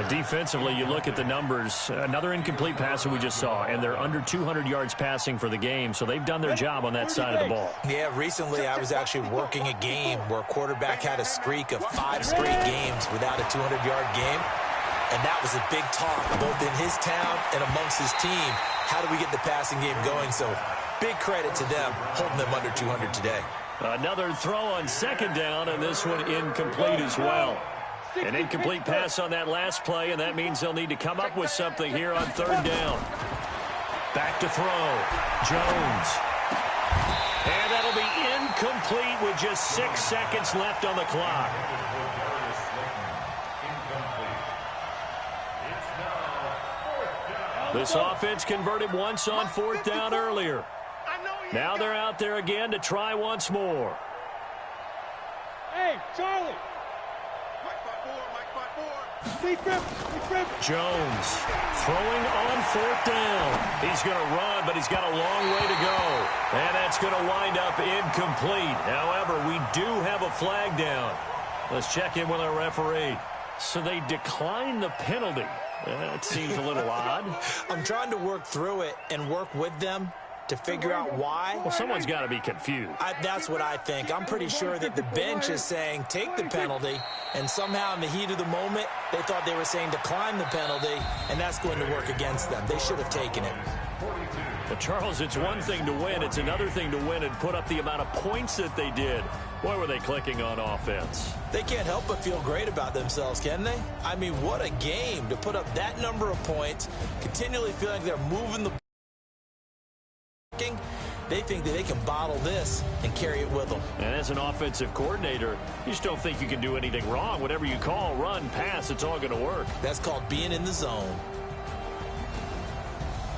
Defensively, you look at the numbers. Another incomplete pass that we just saw, and they're under 200 yards passing for the game, so they've done their job on that side of the ball. Yeah, recently I was actually working a game where a quarterback had a streak of 5 straight games without a 200-yard game, and that was a big talk both in his town and amongst his team. How do we get the passing game going? So big credit to them, holding them under 200 today. Another throw on 2nd down, and this one incomplete as well. An incomplete pass on that last play, and that means they'll need to come up with something here on 3rd down. Back to throw. Jones. And that'll be incomplete with just 6 seconds left on the clock. This offense converted once on 4th down earlier. Now they're out there again to try once more. Hey, Charlie. Jones throwing on 4th down. He's going to run, but he's got a long way to go. And that's going to wind up incomplete. However, we do have a flag down. Let's check in with our referee. So they declined the penalty. That seems a little odd. I'm trying to work through it and work with them to figure out why. Well, someone's got to be confused. That's what I think. I'm pretty sure that the bench is saying take the penalty, and somehow in the heat of the moment, they thought they were saying decline the penalty, and that's going to work against them. They should have taken it. But, Charles, it's one thing to win. It's another thing to win and put up the amount of points that they did. Boy, were they clicking on offense. They can't help but feel great about themselves, can they? I mean, what a game to put up that number of points, continually feeling like they're moving the They think that they can bottle this and carry it with them. And as an offensive coordinator, you just don't think you can do anything wrong. Whatever you call, run, pass, it's all going to work. That's called being in the zone.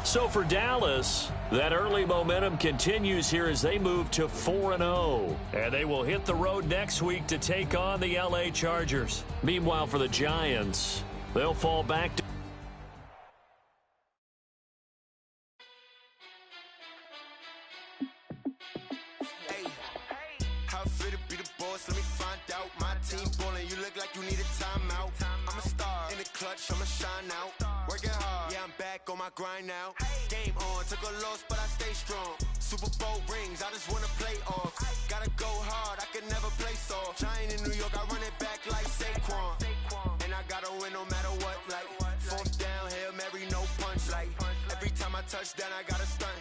So for Dallas, that early momentum continues here as they move to 4-0. And they will hit the road next week to take on the LA Chargers. Meanwhile, for the Giants, they'll fall back to How fit to be the boss, let me find clutch, I'ma shine out. Working hard, yeah, I'm back on my grind now. Game on, took a loss, but I stay strong. Super Bowl rings, I just wanna play off. Gotta go hard, I can never play soft. Giant in New York, I run it back like Saquon. And I gotta win no matter what, like fourth down, Hail Mary, no punch. Like every time I touch down, I gotta stunt.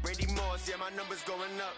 Randy Moss, yeah, my numbers going up.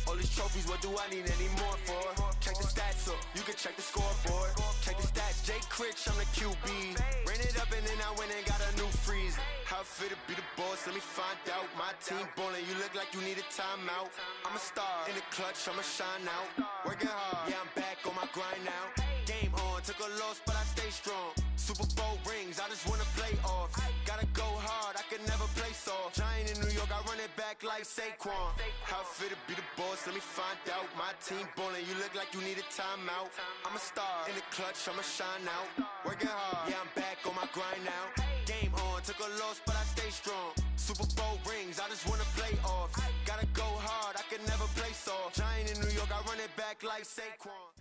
All these trophies, what do I need any more for? Check the stats up, you can check the scoreboard. Check the stats, Jay Critch, I'm the QB. Ran it up and then I went and got a new freeze. How fit to be the boss, let me find out. My team ballin', you look like you need a timeout. I'm a star, in the clutch, I'ma shine out. Working hard, yeah, I'm back on my grind now. Game on, took a loss, but I stay strong. Super Bowl rings, I just wanna play off. Gotta go hard, I can never play soft. Giant in New York, I run it back like Saquon. How fit to be the boss, let me find out. My team ballin', you look like you need a timeout. I'm a star, in the clutch, I'ma shine out. Working hard, yeah, I'm back on my grind now. Game on, took a loss, but I stay strong. Super Bowl rings, I just wanna play off. Gotta go hard, I can never play soft. Giant in New York, I run it back like Saquon.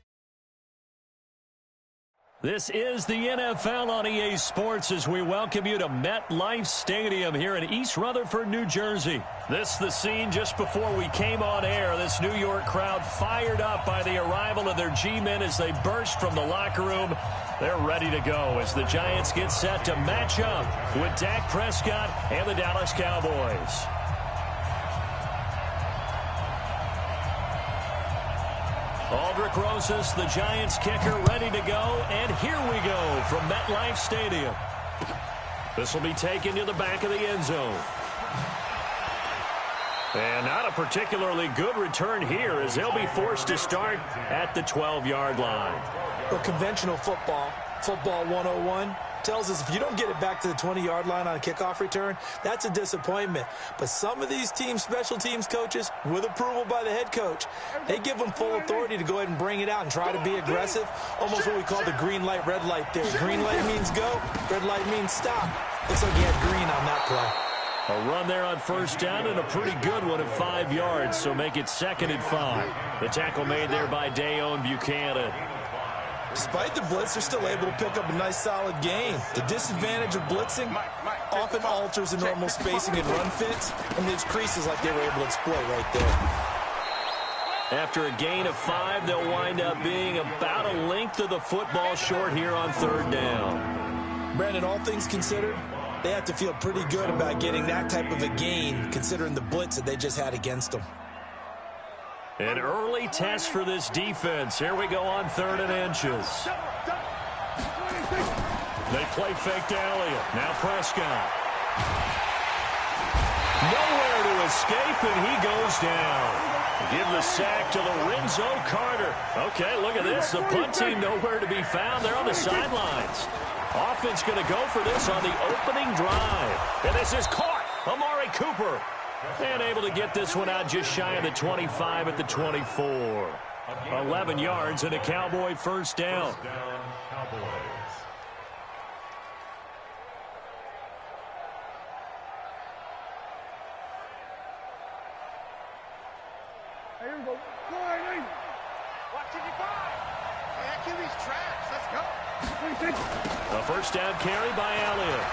This is the NFL on EA Sports as we welcome you to MetLife Stadium here in East Rutherford, New Jersey. This the scene just before we came on air. This New York crowd fired up by the arrival of their G-men as they burst from the locker room. They're ready to go as the Giants get set to match up with Dak Prescott and the Dallas Cowboys. Aldrich Rosas, the Giants kicker, ready to go. And here we go from MetLife Stadium. This will be taken to the back of the end zone. And not a particularly good return here as they'll be forced to start at the 12-yard line. Well, conventional football 101, tells us if you don't get it back to the 20-yard line on a kickoff return, that's a disappointment. But some of these teams, special teams coaches, with approval by the head coach, they give them full authority to go ahead and bring it out and try to be aggressive, almost what we call the green light, red light theory. Green light means go, red light means stop. Looks like he had green on that play. A run there on first down and a pretty good one at 5 yards, so make it 2nd and 5. The tackle made there by Dayon Buchanan. Despite the blitz, they're still able to pick up a nice, solid gain. The disadvantage of blitzing often alters the normal spacing and run fits, and leaves creases like they were able to exploit right there. After a gain of 5, they'll wind up being about a length of the football short here on 3rd down. Brandon, all things considered, they have to feel pretty good about getting that type of a gain, considering the blitz that they just had against them. An early test for this defense. Here we go on 3rd and inches. They play fake to Elliott. Now Prescott. Nowhere to escape, and he goes down. Give the sack to Lorenzo Carter. Okay, look at this. The punt team nowhere to be found. They're on the sidelines. Offense going to go for this on the opening drive. And this is caught. Amari Cooper. And able to get this one out just shy of the 25 at the 24. 11 yards and a Cowboy first down. Here we go. Watching you go. That QB's trash. Let's go. A first down carry by Elliott.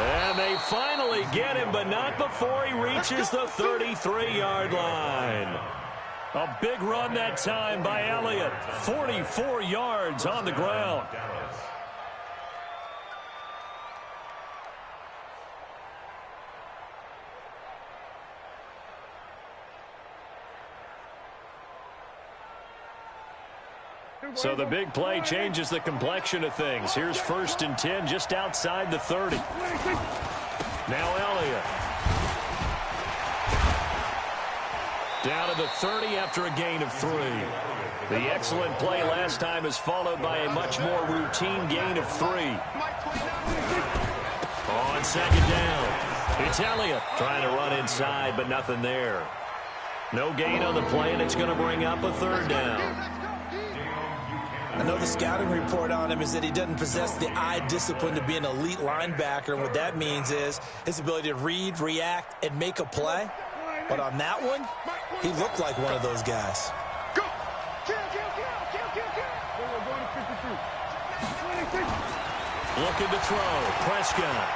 And they finally get him, but not before he reaches the 33-yard line. A big run that time by Elliott. 44 yards on the ground. So the big play changes the complexion of things. Here's 1st and 10 just outside the 30. Now Elliott. Down to the 30 after a gain of 3. The excellent play last time is followed by a much more routine gain of 3. On 2nd down, it's Elliott trying to run inside, but nothing there. No gain on the play, and it's going to bring up a 3rd down. I know the scouting report on him is that he doesn't possess the eye discipline to be an elite linebacker, and what that means is his ability to read, react, and make a play. But on that one, he looked like one of those guys. Go. Looking to throw. Prescott.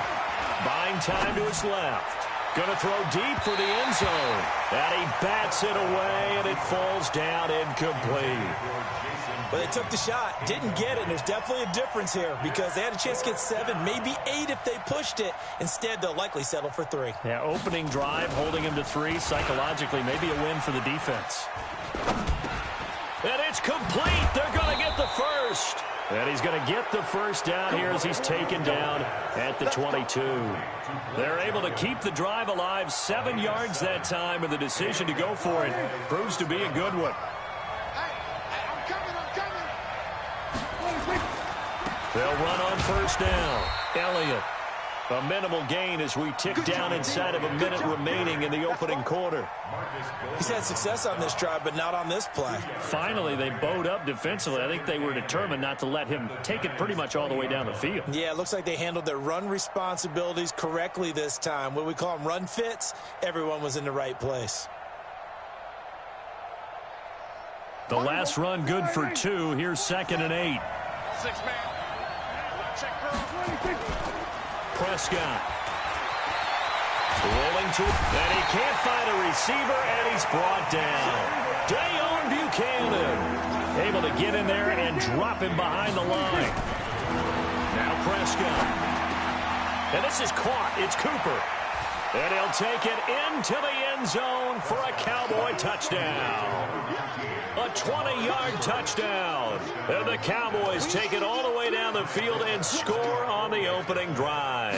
Buying time to his left. Going to throw deep for the end zone. And he bats it away, and it falls down incomplete. But they took the shot, didn't get it, and there's definitely a difference here because they had a chance to get 7, maybe 8 if they pushed it. Instead, they'll likely settle for 3. Yeah, opening drive, holding him to 3, psychologically, maybe a win for the defense. And it's complete. They're going to get the first. And he's going to get the first down here as he's taken down at the 22. They're able to keep the drive alive, 7 yards that time, and the decision to go for it proves to be a good one. They'll run on first down. Elliott. A minimal gain as we tick down inside of a minute remaining in the opening quarter. He's had success on this drive, but not on this play. Finally, they bowed up defensively. I think they were determined not to let him take it pretty much all the way down the field. Yeah, it looks like they handled their run responsibilities correctly this time. When we call them run fits, everyone was in the right place. The last run good for 2. Here's 2nd and 8. 6-man. Check girl. Prescott. Rolling to, and he can't find a receiver, and he's brought down. Dayon Buchanan able to get in there and drop him behind the line. Now Prescott. And this is caught. It's Cooper. And he'll take it into the end zone for a Cowboy touchdown. A 20-yard touchdown. And the Cowboys take it all the way down the field and score on the opening drive.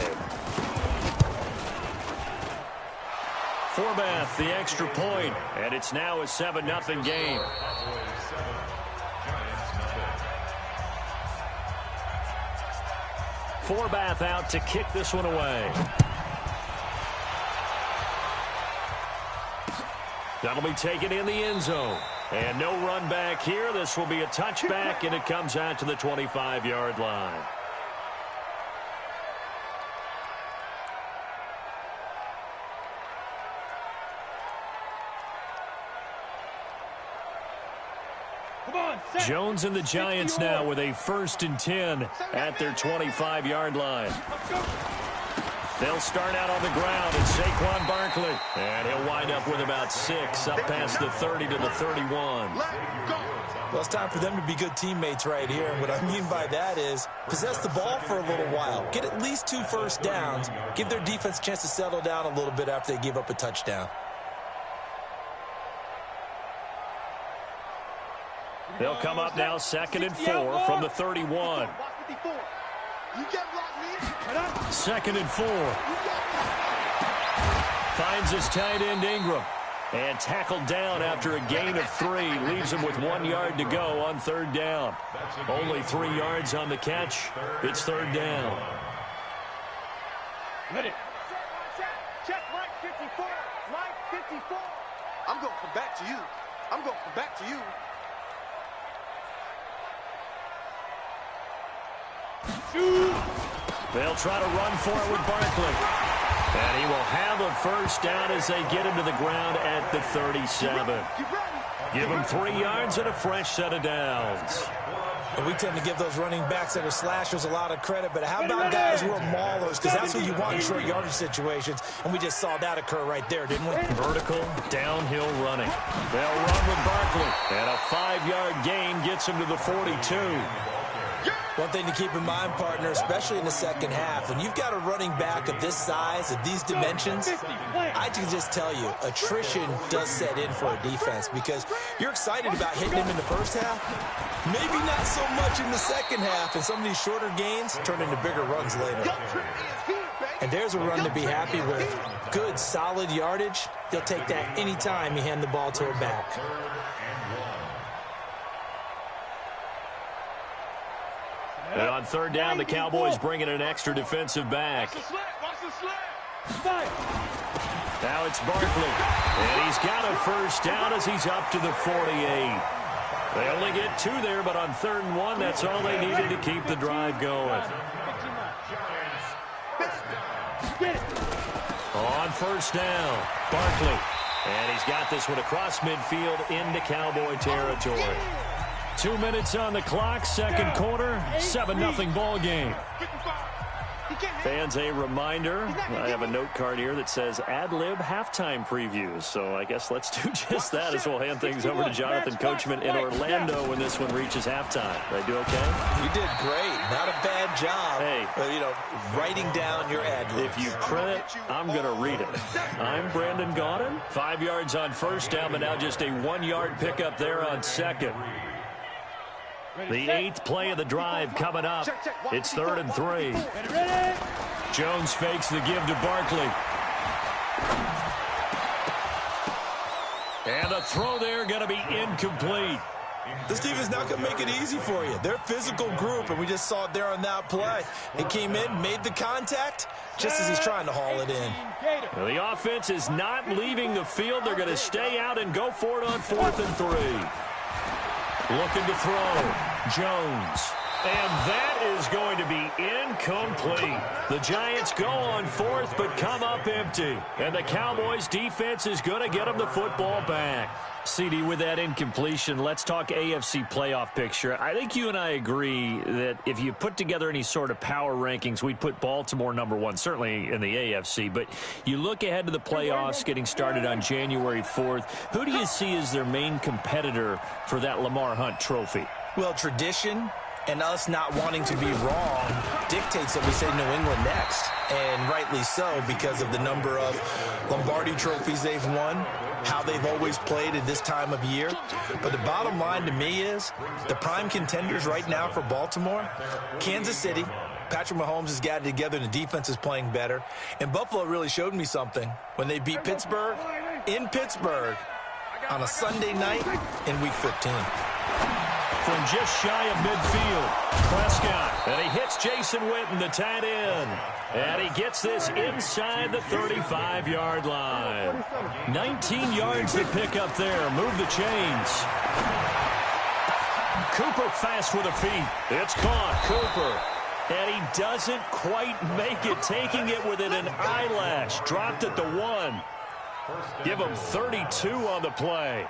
Forbath, the extra point, and it's now a 7-0 game. Forbath out to kick this one away. That'll be taken in the end zone. And no run back here. This will be a touchback, and it comes out to the 25-yard line. Jones and the Giants now with a 1st and 10 at their 25-yard line. They'll start out on the ground, and Saquon Barkley. And he'll wind up with about 6, up past the 30 to the 31. Well, it's time for them to be good teammates right here. And what I mean by that is possess the ball for a little while. Get at least 2 first downs. Give their defense a chance to settle down a little bit after they give up a touchdown. They'll come up now 2nd and 4 from the 31. 2nd and 4. Finds his tight end Ingram. And tackled down after a gain of 3. Leaves him with 1 yard to go on 3rd down. Only 3 yards on the catch. It's 3rd down. Check Mike 54. Mike 54. I'm going to come back to you. I'm going to come back to you. They'll try to run for it with Barkley. And he will have a first down as they get him to the ground at the 37. Give him 3 yards and a fresh set of downs. And we tend to give those running backs that are slashers a lot of credit, but how about guys who are maulers? Because that's what you want in short yardage situations, and we just saw that occur right there, didn't we? Vertical, downhill running. They'll run with Barkley, and a 5-yard gain gets him to the 42. One thing to keep in mind, partner, especially in the second half, when you've got a running back of this size, of these dimensions, I can just tell you, attrition does set in for a defense because you're excited about hitting him in the first half, maybe not so much in the second half, and some of these shorter gains turn into bigger runs later. And there's a run to be happy with. Good, solid yardage. He'll take that anytime you hand the ball to a back. And on 3rd down, the Cowboys bring in an extra defensive back. Now it's Barkley. And he's got a first down as he's up to the 48. They only get 2 there, but on 3rd and 1, that's all they needed to keep the drive going. On 1st down, Barkley. And he's got this one across midfield into Cowboy territory. 2 minutes on the clock, second quarter, 7-0 ball game. Fans, a reminder, I have a note card here that says ad-lib halftime previews. So I guess let's do just that as we'll hand things over to Jonathan Coachman in Orlando when this one reaches halftime. Did I do okay? You did great. Not a bad job. Hey. Writing down your ad-libs. If you print it, I'm going to read it. I'm Brandon Gaudin. 5 yards on first down, but now just a 1-yard pickup there on second. The 8th play of the drive coming up. It's 3rd and 3. Jones fakes the give to Barkley. And the throw there going to be incomplete. This team is not going to make it easy for you. They're a physical group, and we just saw it there on that play. It came in, made the contact, just as he's trying to haul it in. Well, the offense is not leaving the field. They're going to stay out and go for it on 4th and 3. Looking to throw. Jones. And that is going to be incomplete. The Giants go on 4th but come up empty. And the Cowboys defense is going to get them the football back. CD, with that incompletion, let's talk AFC playoff picture. I think you and I agree that if you put together any sort of power rankings, we'd put Baltimore number 1, certainly in the AFC. But you look ahead to the playoffs getting started on January 4th. Who do you see as their main competitor for that Lamar Hunt trophy? Well, tradition and us not wanting to be wrong dictates that we say New England next. And rightly so, because of the number of Lombardi trophies they've won, how they've always played at this time of year. But the bottom line to me is the prime contenders right now for Baltimore, Kansas City. Patrick Mahomes has got it together and the defense is playing better. And Buffalo really showed me something when they beat Pittsburgh in Pittsburgh on a Sunday night in Week 15. From just shy of midfield, Prescott, and he hits Jason Witten, the tight end. And he gets this inside the 35-yard line. 19 yards to pick up there. Move the chains. Cooper fast with the feet. It's caught. Cooper. And he doesn't quite make it, taking it within an eyelash. Dropped at the 1. Give him 32 on the play.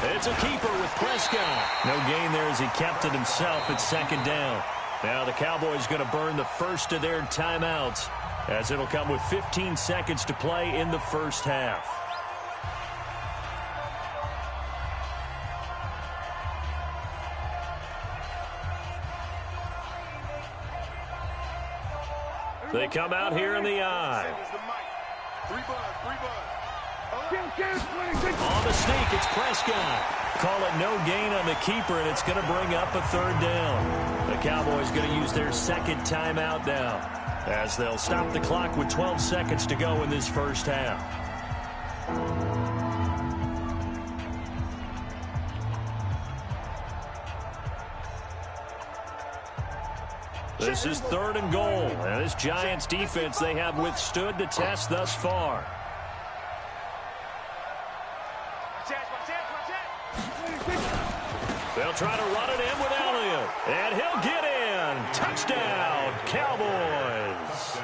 It's a keeper with Prescott. No gain there as he kept it himself at 2nd down. Now the Cowboys going to burn the first of their timeouts, as it'll come with 15 seconds to play in the first half. They come out here in the eye. On the sneak, it's Prescott. Call it no gain on the keeper, and it's going to bring up a 3rd down. The Cowboys going to use their 2nd timeout now, as they'll stop the clock with 12 seconds to go in this first half. This is 3rd and goal. And this Giants defense, they have withstood the test thus far. They'll try to run it in with Elliott. And he'll get in. Touchdown, Cowboys.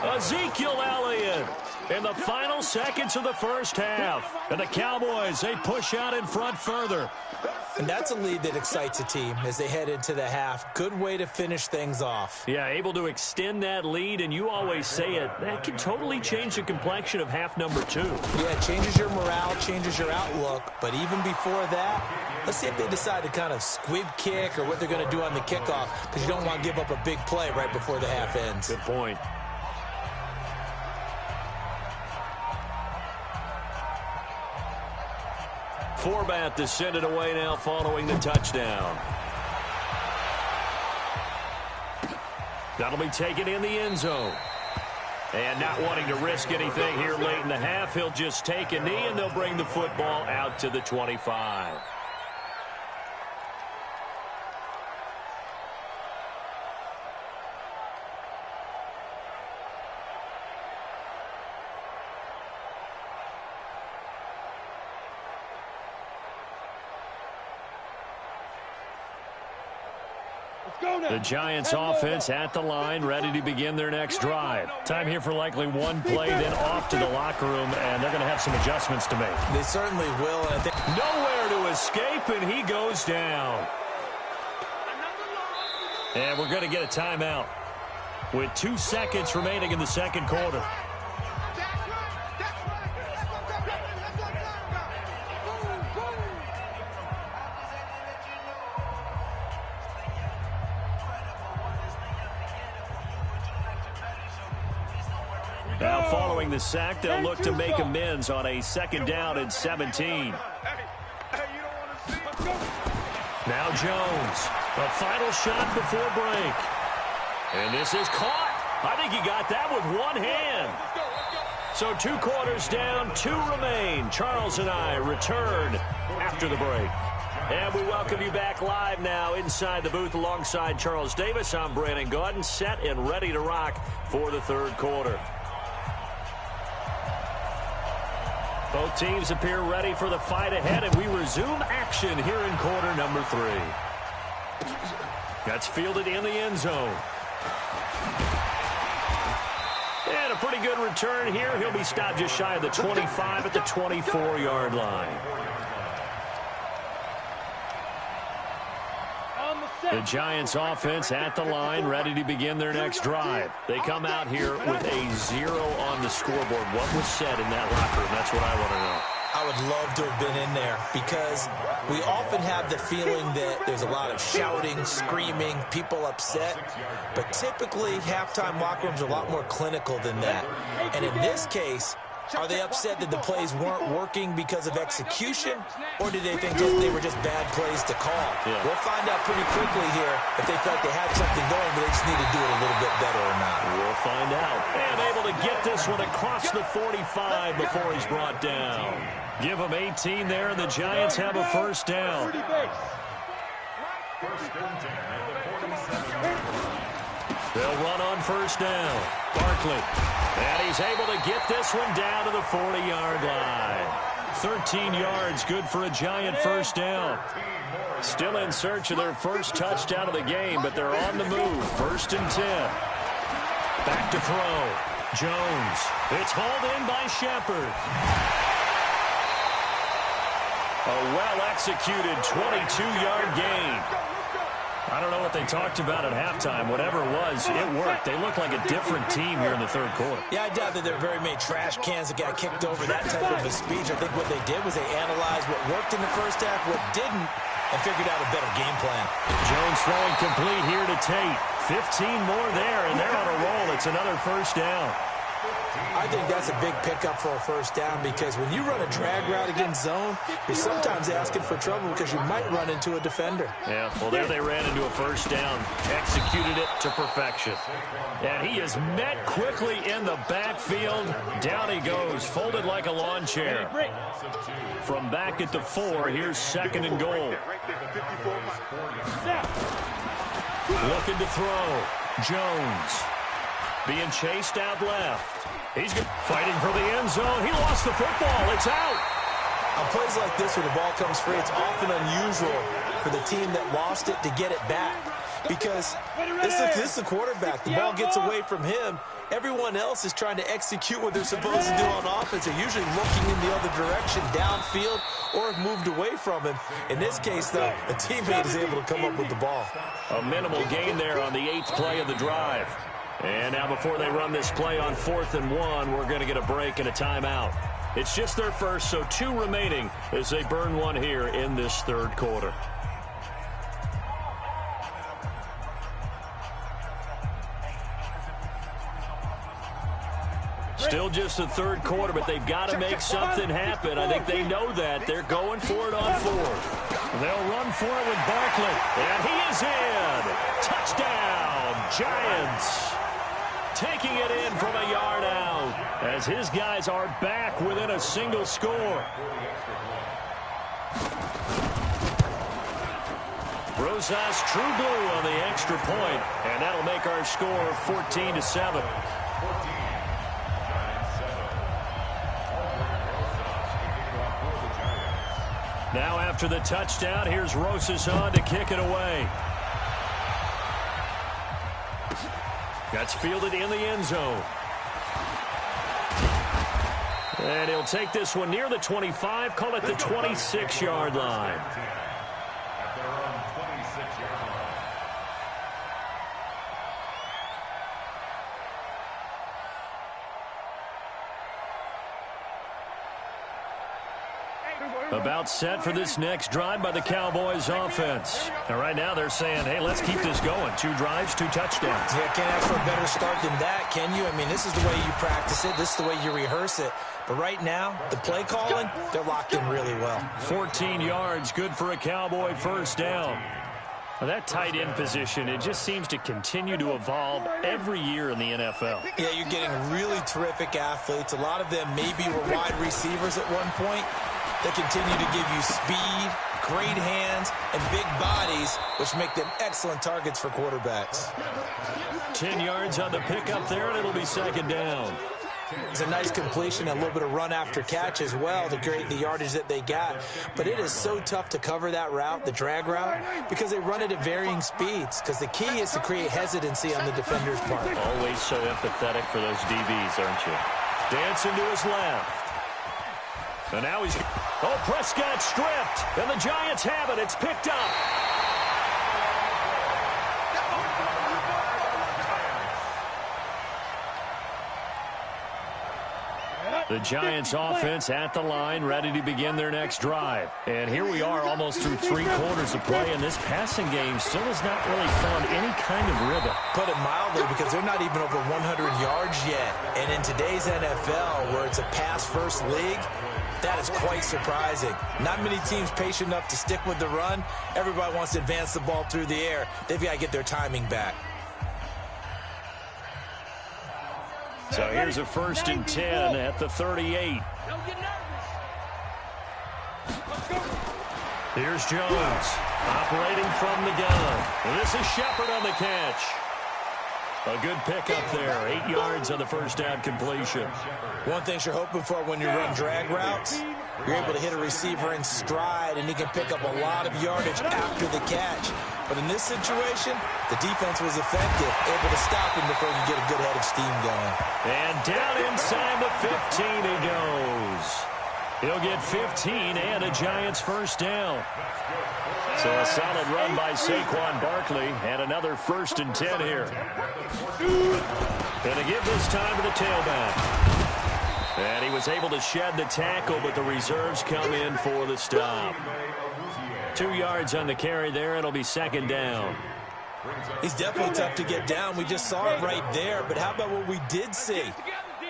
Ezekiel Elliott in the final seconds of the first half. And the Cowboys, they push out in front further. And that's a lead that excites a team as they head into the half. Good way to finish things off. Yeah, able to extend that lead, and you always say it, that can totally change the complexion of half number 2. Yeah, it changes your morale, changes your outlook. But even before that, let's see if they decide to kind of squib kick or what they're going to do on the kickoff, because you don't want to give up a big play right before the half ends. Good point. Forbat to send it away now following the touchdown. That'll be taken in the end zone. And not wanting to risk anything here late in the half, he'll just take a knee and they'll bring the football out to the 25. The Giants offense at the line, ready to begin their next drive. Time here for likely one play, then off to the locker room, and they're going to have some adjustments to make. They certainly will. And I think nowhere to escape, and he goes down. And we're going to get a timeout with 2 seconds remaining in the second quarter. Now following the sack, they'll look to make amends on a second down and 17. Now Jones, a final shot before break. And this is caught. I think he got that with one hand. So 2 quarters down, 2 remain. Charles and I return after the break. And we welcome you back live now inside the booth alongside Charles Davis. I'm Brandon Gaudin, set and ready to rock for the third quarter. Both teams appear ready for the fight ahead, and we resume action here in quarter number 3. That's fielded in the end zone. And a pretty good return here. He'll be stopped just shy of the 25 at the 24-yard line. The Giants offense at the line, ready to begin their next drive. They come out here with a 0 on the scoreboard. What was said in that locker room? That's what I want to know. I would love to have been in there because we often have the feeling that there's a lot of shouting, screaming, people upset. But typically, halftime locker rooms are a lot more clinical than that. And in this case, are they upset that the plays weren't working because of execution, or did they think they were just bad plays to call? Yeah. We'll find out pretty quickly here if they felt they had something going, but they just need to do it a little bit better or not. We'll find out. And able to get this one across the 45 before he's brought down. Give him 18 there, and the Giants have a first down. They'll run on first down. Barkley. And he's able to get this one down to the 40-yard line. 13 yards, good for a Giant first down. Still in search of their first touchdown of the game, but they're on the move. 1st and 10. Back to throw. Jones. It's hauled in by Shepard. A well-executed 22-yard gain. I don't know what they talked about at halftime. Whatever it was, it worked. They look like a different team here in the third quarter. Yeah, I doubt that there are very many trash cans that got kicked over, that type of a speech. I think what they did was they analyzed what worked in the first half, what didn't, and figured out a better game plan. Jones throwing complete here to Tate. 15 more there, and they're on a roll. It's another first down. I think that's a big pickup for a first down because when you run a drag route against zone, you're sometimes asking for trouble because you might run into a defender. Yeah, well, there they ran into a first down, executed it to perfection. And he is met quickly in the backfield. Down he goes, folded like a lawn chair. From back at the 4, here's 2nd and goal. Looking to throw. Jones being chased out left. He's fighting for the end zone. He lost the football. It's out. On plays like this where the ball comes free, it's often unusual for the team that lost it to get it back. Because this is the quarterback. The ball gets away from him. Everyone else is trying to execute what they're supposed to do on offense. They're usually looking in the other direction, downfield, or have moved away from him. In this case, though, a teammate is able to come up with the ball. A minimal gain there on the 8th play of the drive. And now before they run this play on 4th and 1, we're going to get a break and a timeout. It's just their first, so 2 remaining as they burn one here in this third quarter. Still just the third quarter, but they've got to make something happen. I think they know that. They're going for it on 4th. They'll run for it with Barkley. And he is in. Touchdown, Giants. Taking it in from a yard out as his guys are back within a single score. Rosas true blue on the extra point, and that'll make our score 14-7. Now after the touchdown, here's Rosas on to kick it away. That's fielded in the end zone. And he'll take this one near the 25, call it the 26-yard line. At their own 26-yard line. About set for this next drive by the Cowboys offense. And right now they're saying, hey, let's keep this going. 2 drives, 2 touchdowns. Yeah, can't ask for a better start than that, can you? I mean, this is the way you practice it. This is the way you rehearse it. But right now, the play calling, they're locked in really well. 14 yards, good for a Cowboy first down. Well, that tight end position, it just seems to continue to evolve every year in the NFL. Yeah, you're getting really terrific athletes. A lot of them maybe were wide receivers at one point. They continue to give you speed, great hands, and big bodies, which make them excellent targets for quarterbacks. 10 yards on the pickup there, and it'll be second down. It's a nice completion, a little bit of run after catch as well to create the yardage that they got. But it is so tough to cover that route, the drag route, because they run it at varying speeds. Because the key is to create hesitancy on the defender's part. Always so empathetic for those DBs, aren't you? Dancing to his left. And now he's... Oh, Prescott stripped. And the Giants have it. It's picked up. The Giants offense at the line, ready to begin their next drive. And here we are almost through 3 quarters of play, and this passing game still has not really found any kind of rhythm. Put it mildly, because they're not even over 100 yards yet. And in today's NFL, where it's a pass-first league, that is quite surprising. Not many teams patient enough to stick with the run. Everybody wants to advance the ball through the air. They've got to get their timing back. So here's a 1st and 10 at the 38. Here's Jones operating from the gun. And this is Shepard on the catch. A good pickup there. 8 yards on the first down completion. One thing you're hoping for when you run drag routes, you're able to hit a receiver in stride, and he can pick up a lot of yardage after the catch. But in this situation, the defense was effective, able to stop him before you get a good head of steam going. And down inside the 15 he goes. He'll get 15 and a Giants first down. So a solid run by Saquon Barkley and another 1st and 10 here. Going to give this time to the tailback. And he was able to shed the tackle, but the reserves come in for the stop. 2 yards on the carry there. It'll be second down. He's definitely tough to get down. We just saw it right there. But how about what we did see?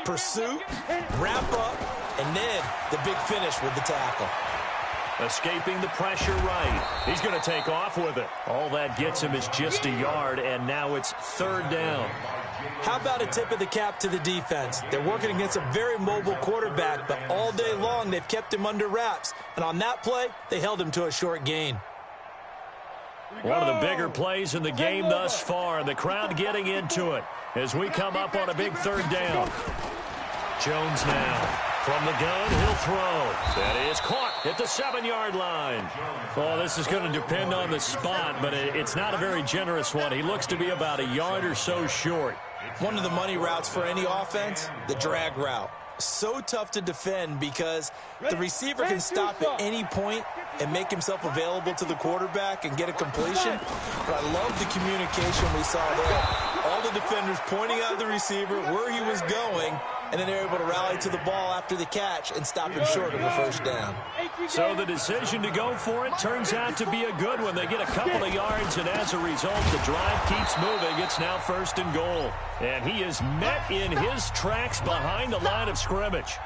Pursuit, wrap up, and then the big finish with the tackle. Escaping the pressure right. He's going to take off with it. All that gets him is just a yard, and now it's 3rd down. How about a tip of the cap to the defense? They're working against a very mobile quarterback, but all day long they've kept him under wraps. And on that play, they held him to a short gain. One of the bigger plays in the game thus far. The crowd getting into it as we come up on a big 3rd down. Jones now. From the gun, he'll throw. That is caught at the 7-yard line. Well, this is going to depend on the spot, but it's not a very generous one. He looks to be about a yard or so short. One of the money routes for any offense, the drag route. So tough to defend because the receiver can stop at any point and make himself available to the quarterback and get a completion. But I love the communication we saw there. All the defenders pointing out the receiver where he was going, and then they're able to rally to the ball after the catch and stop him short of a first down. So the decision to go for it turns out to be a good one. They get a couple of yards, and as a result, the drive keeps moving. It's now 1st and goal. And he is met in his tracks behind the line of scrimmage.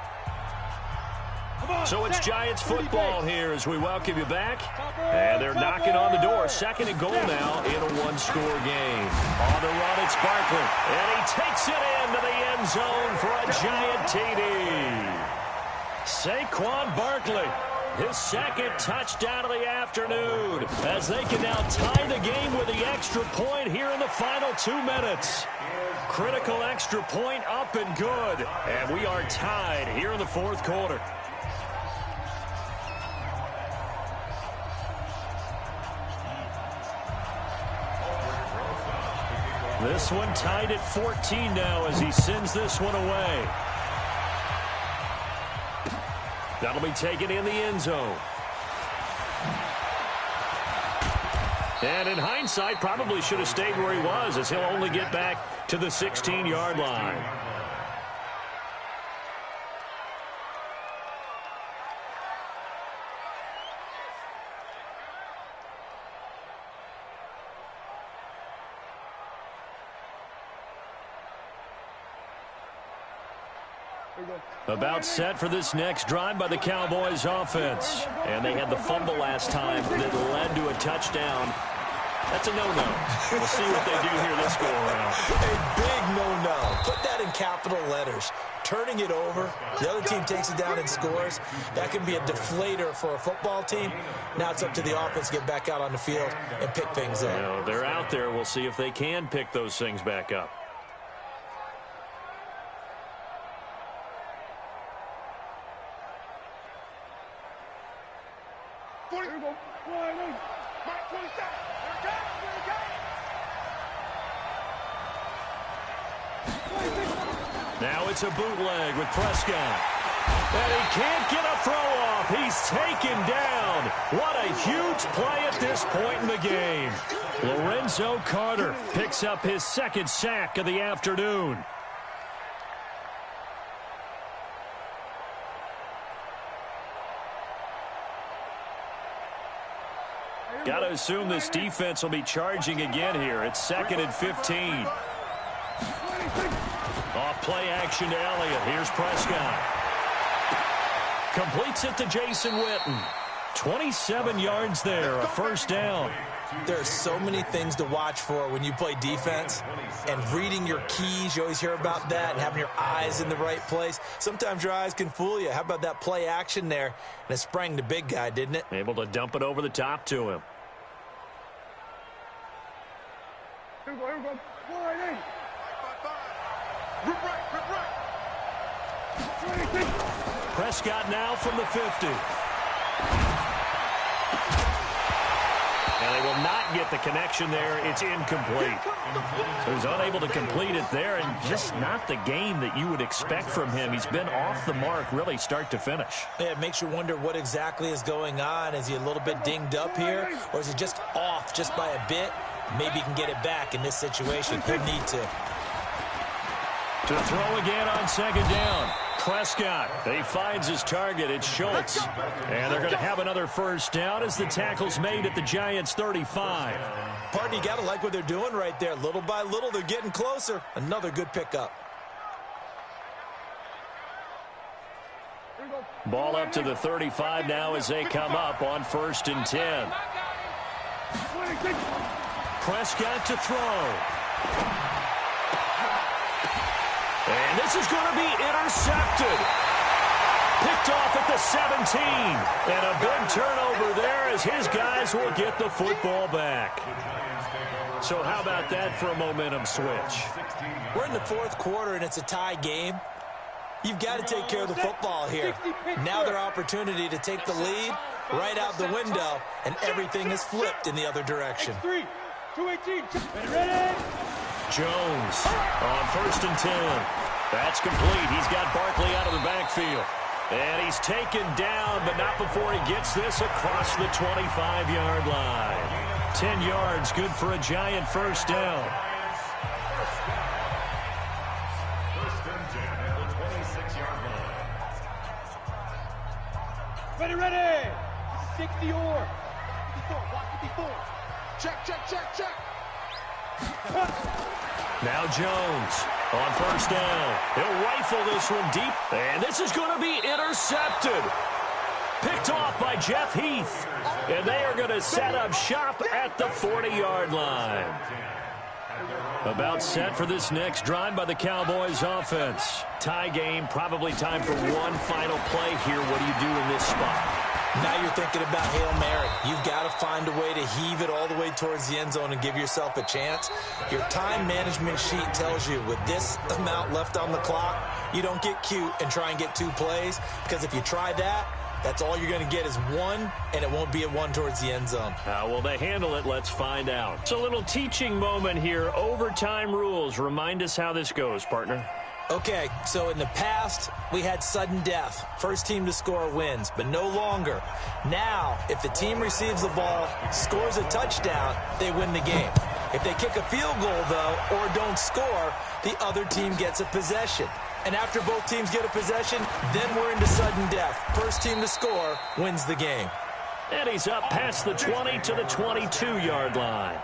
So it's Giants football here as we welcome you back. And they're knocking on the door. 2nd and goal now in a 1-score game. On the run, it's Barkley. And he takes it into the end zone for a Giant TD. Saquon Barkley, his 2nd touchdown of the afternoon, as they can now tie the game with the extra point here in the final 2 minutes. Critical extra point up and good. And we are tied here in the 4th quarter. This one tied at 14 now as he sends this one away. That'll be taken in the end zone. And in hindsight, probably should have stayed where he was, as he'll only get back to the 16-yard line. About set for this next drive by the Cowboys offense. And they had the fumble last time that led to a touchdown. That's a no-no. We'll see what they do here this go-around. A big no-no. Put that in capital letters. Turning it over, the other team takes it down and scores. That can be a deflator for a football team. Now it's up to the offense to get back out on the field and pick things up. You know, they're out there. We'll see if they can pick those things back up. Now it's a bootleg with Prescott. And he can't get a throw off. He's taken down. What a huge play at this point in the game. Lorenzo Carter picks up his second sack of the afternoon. Got to assume this defense will be charging again here. It's 2nd and 15. Off play action to Elliott. Here's Prescott. Completes it to Jason Witten. 27 yards there, a first down. There are so many things to watch for when you play defense. And reading your keys, you always hear about that, and having your eyes in the right place. Sometimes your eyes can fool you. How about that play action there? And it sprang the big guy, didn't it? Able to dump it over the top to him. Here we go. Prescott now from the 50. And they will not get the connection there. It's incomplete. So he's unable to complete it there, and just not the game that you would expect from him. He's been off the mark really start to finish. Yeah, it makes you wonder what exactly is going on. Is he a little bit dinged up here, or is he just off just by a bit? Maybe he can get it back in this situation. He'll need to. To throw again on second down. Prescott, he finds his target. It's Schultz. And they're going to have another first down as the tackle's made at the Giants' 35. Partner, you got to like what they're doing right there. Little by little, they're getting closer. Another good pickup. Ball up to the 35 now as they come up on 1st and 10. Prescott to throw. And this is going to be intercepted. Picked off at the 17. And a big turnover there as his guys will get the football back. So how about that for a momentum switch? We're in the 4th quarter, and it's a tie game. You've got to take care of the football here. Now their opportunity to take the lead right out the window, and everything is flipped in the other direction. 218. Ready? Jones on 1st and 10. That's complete. He's got Barkley out of the backfield. And he's taken down, but not before he gets this across the 25-yard line. 10 yards, good for a Giant first down. 1st and 10 at the 26-yard line. Ready. 60 or. 54. Check. Now Jones on 1st down. He'll rifle this one deep, and this is going to be intercepted. Picked off by Jeff Heath, and they are going to set up shop at the 40-yard line. About set for this next drive by the Cowboys offense. Tie game, probably time for one final play here. What do you do in this spot? Now you're thinking about Hail Mary. You've got to find a way to heave it all the way towards the end zone and give yourself a chance. Your time management sheet tells you with this amount left on the clock, you don't get cute and try and get 2 plays, because if you try that, That's all you're going to get is one, and it won't be a one towards the end zone. How will they handle it? Let's find out. It's a little teaching moment here. Overtime rules. Remind us how this goes, partner. Okay, so in the past, we had sudden death. First team to score wins, but no longer. Now, if the team receives the ball, scores a touchdown, they win the game. If they kick a field goal, though, or don't score, the other team gets a possession. And after both teams get a possession, then we're into sudden death. First team to score wins the game. And he's up past the 20 to the 22-yard line.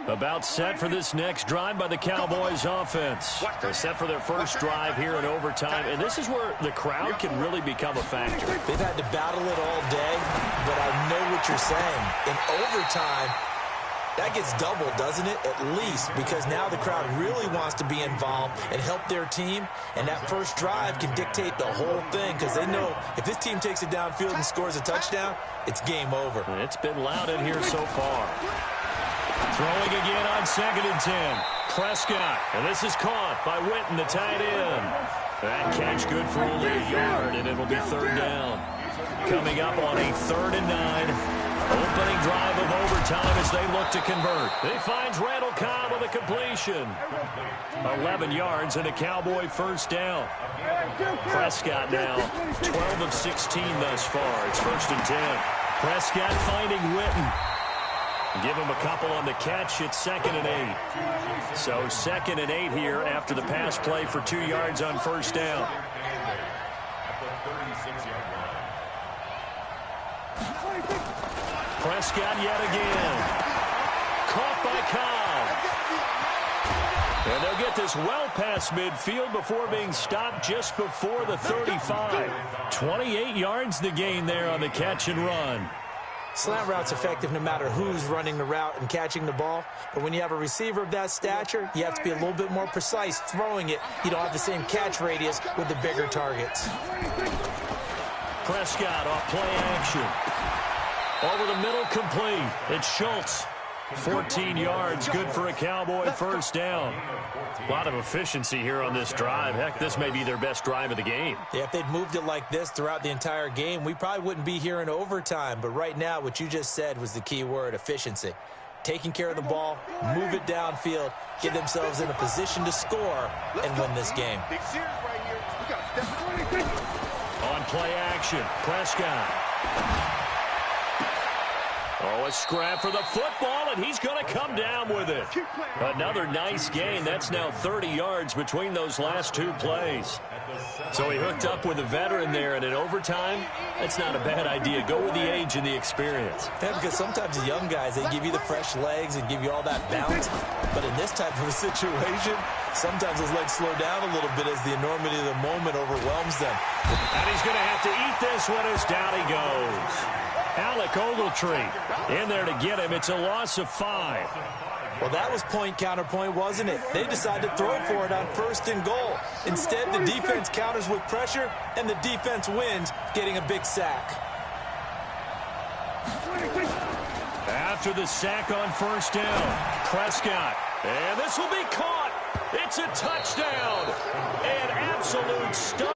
About set for this next drive by the Cowboys offense. They're set for their first drive here in overtime, and this is where the crowd can really become a factor. They've had to battle it all day, but I know what you're saying. In overtime, that gets doubled, doesn't it? At least, because now the crowd really wants to be involved and help their team, and that first drive can dictate the whole thing because they know if this team takes it downfield and scores a touchdown, it's game over. It's been loud in here so far. Throwing again on 2nd and 10. Prescott, and this is caught by Witten, the tight end. That catch good for only a yard, and it'll be 3rd down. Coming up on a 3rd and 9. Opening drive of overtime as they look to convert. He finds Randall Cobb with a completion. 11 yards and a Cowboy first down. Prescott now 12 of 16 thus far. It's 1st and 10. Prescott finding Witten. Give him a couple on the catch. It's 2nd and 8. So 2nd and 8 here after the pass play for 2 yards on first down. Prescott yet again. Caught by Cobb. And they'll get this well past midfield before being stopped just before the 35. 28 yards the gain there on the catch and run. Slant route's effective no matter who's running the route and catching the ball. But when you have a receiver of that stature, you have to be a little bit more precise throwing it. You don't have the same catch radius with the bigger targets. Prescott off play action. Over the middle, complete. It's Schultz. 14 yards, good for a Cowboy first down. A lot of efficiency here on this drive. Heck, this may be their best drive of the game. Yeah, if they'd moved it like this throughout the entire game, we probably wouldn't be here in overtime. But right now, what you just said was the key word, efficiency. Taking care of the ball, move it downfield, get themselves in a position to score, and win this game. On play action, Prescott. Oh, a scrap for the football, and he's going to come down with it. Another nice gain. That's now 30 yards between those last 2 plays. So he hooked up with a veteran there, and in overtime, that's not a bad idea. Go with the age and the experience. Yeah, because sometimes the young guys, they give you the fresh legs and give you all that bounce. But in this type of a situation, sometimes those legs slow down a little bit as the enormity of the moment overwhelms them. And he's going to have to eat this one as down he goes. Alec Ogletree in there to get him. It's a loss of 5. Well, that was point counterpoint, wasn't it? They decided to throw for it on 1st and goal. Instead, the defense counters with pressure, and the defense wins, getting a big sack. After the sack on first down, Prescott. And this will be caught. It's a touchdown. An absolute stunner.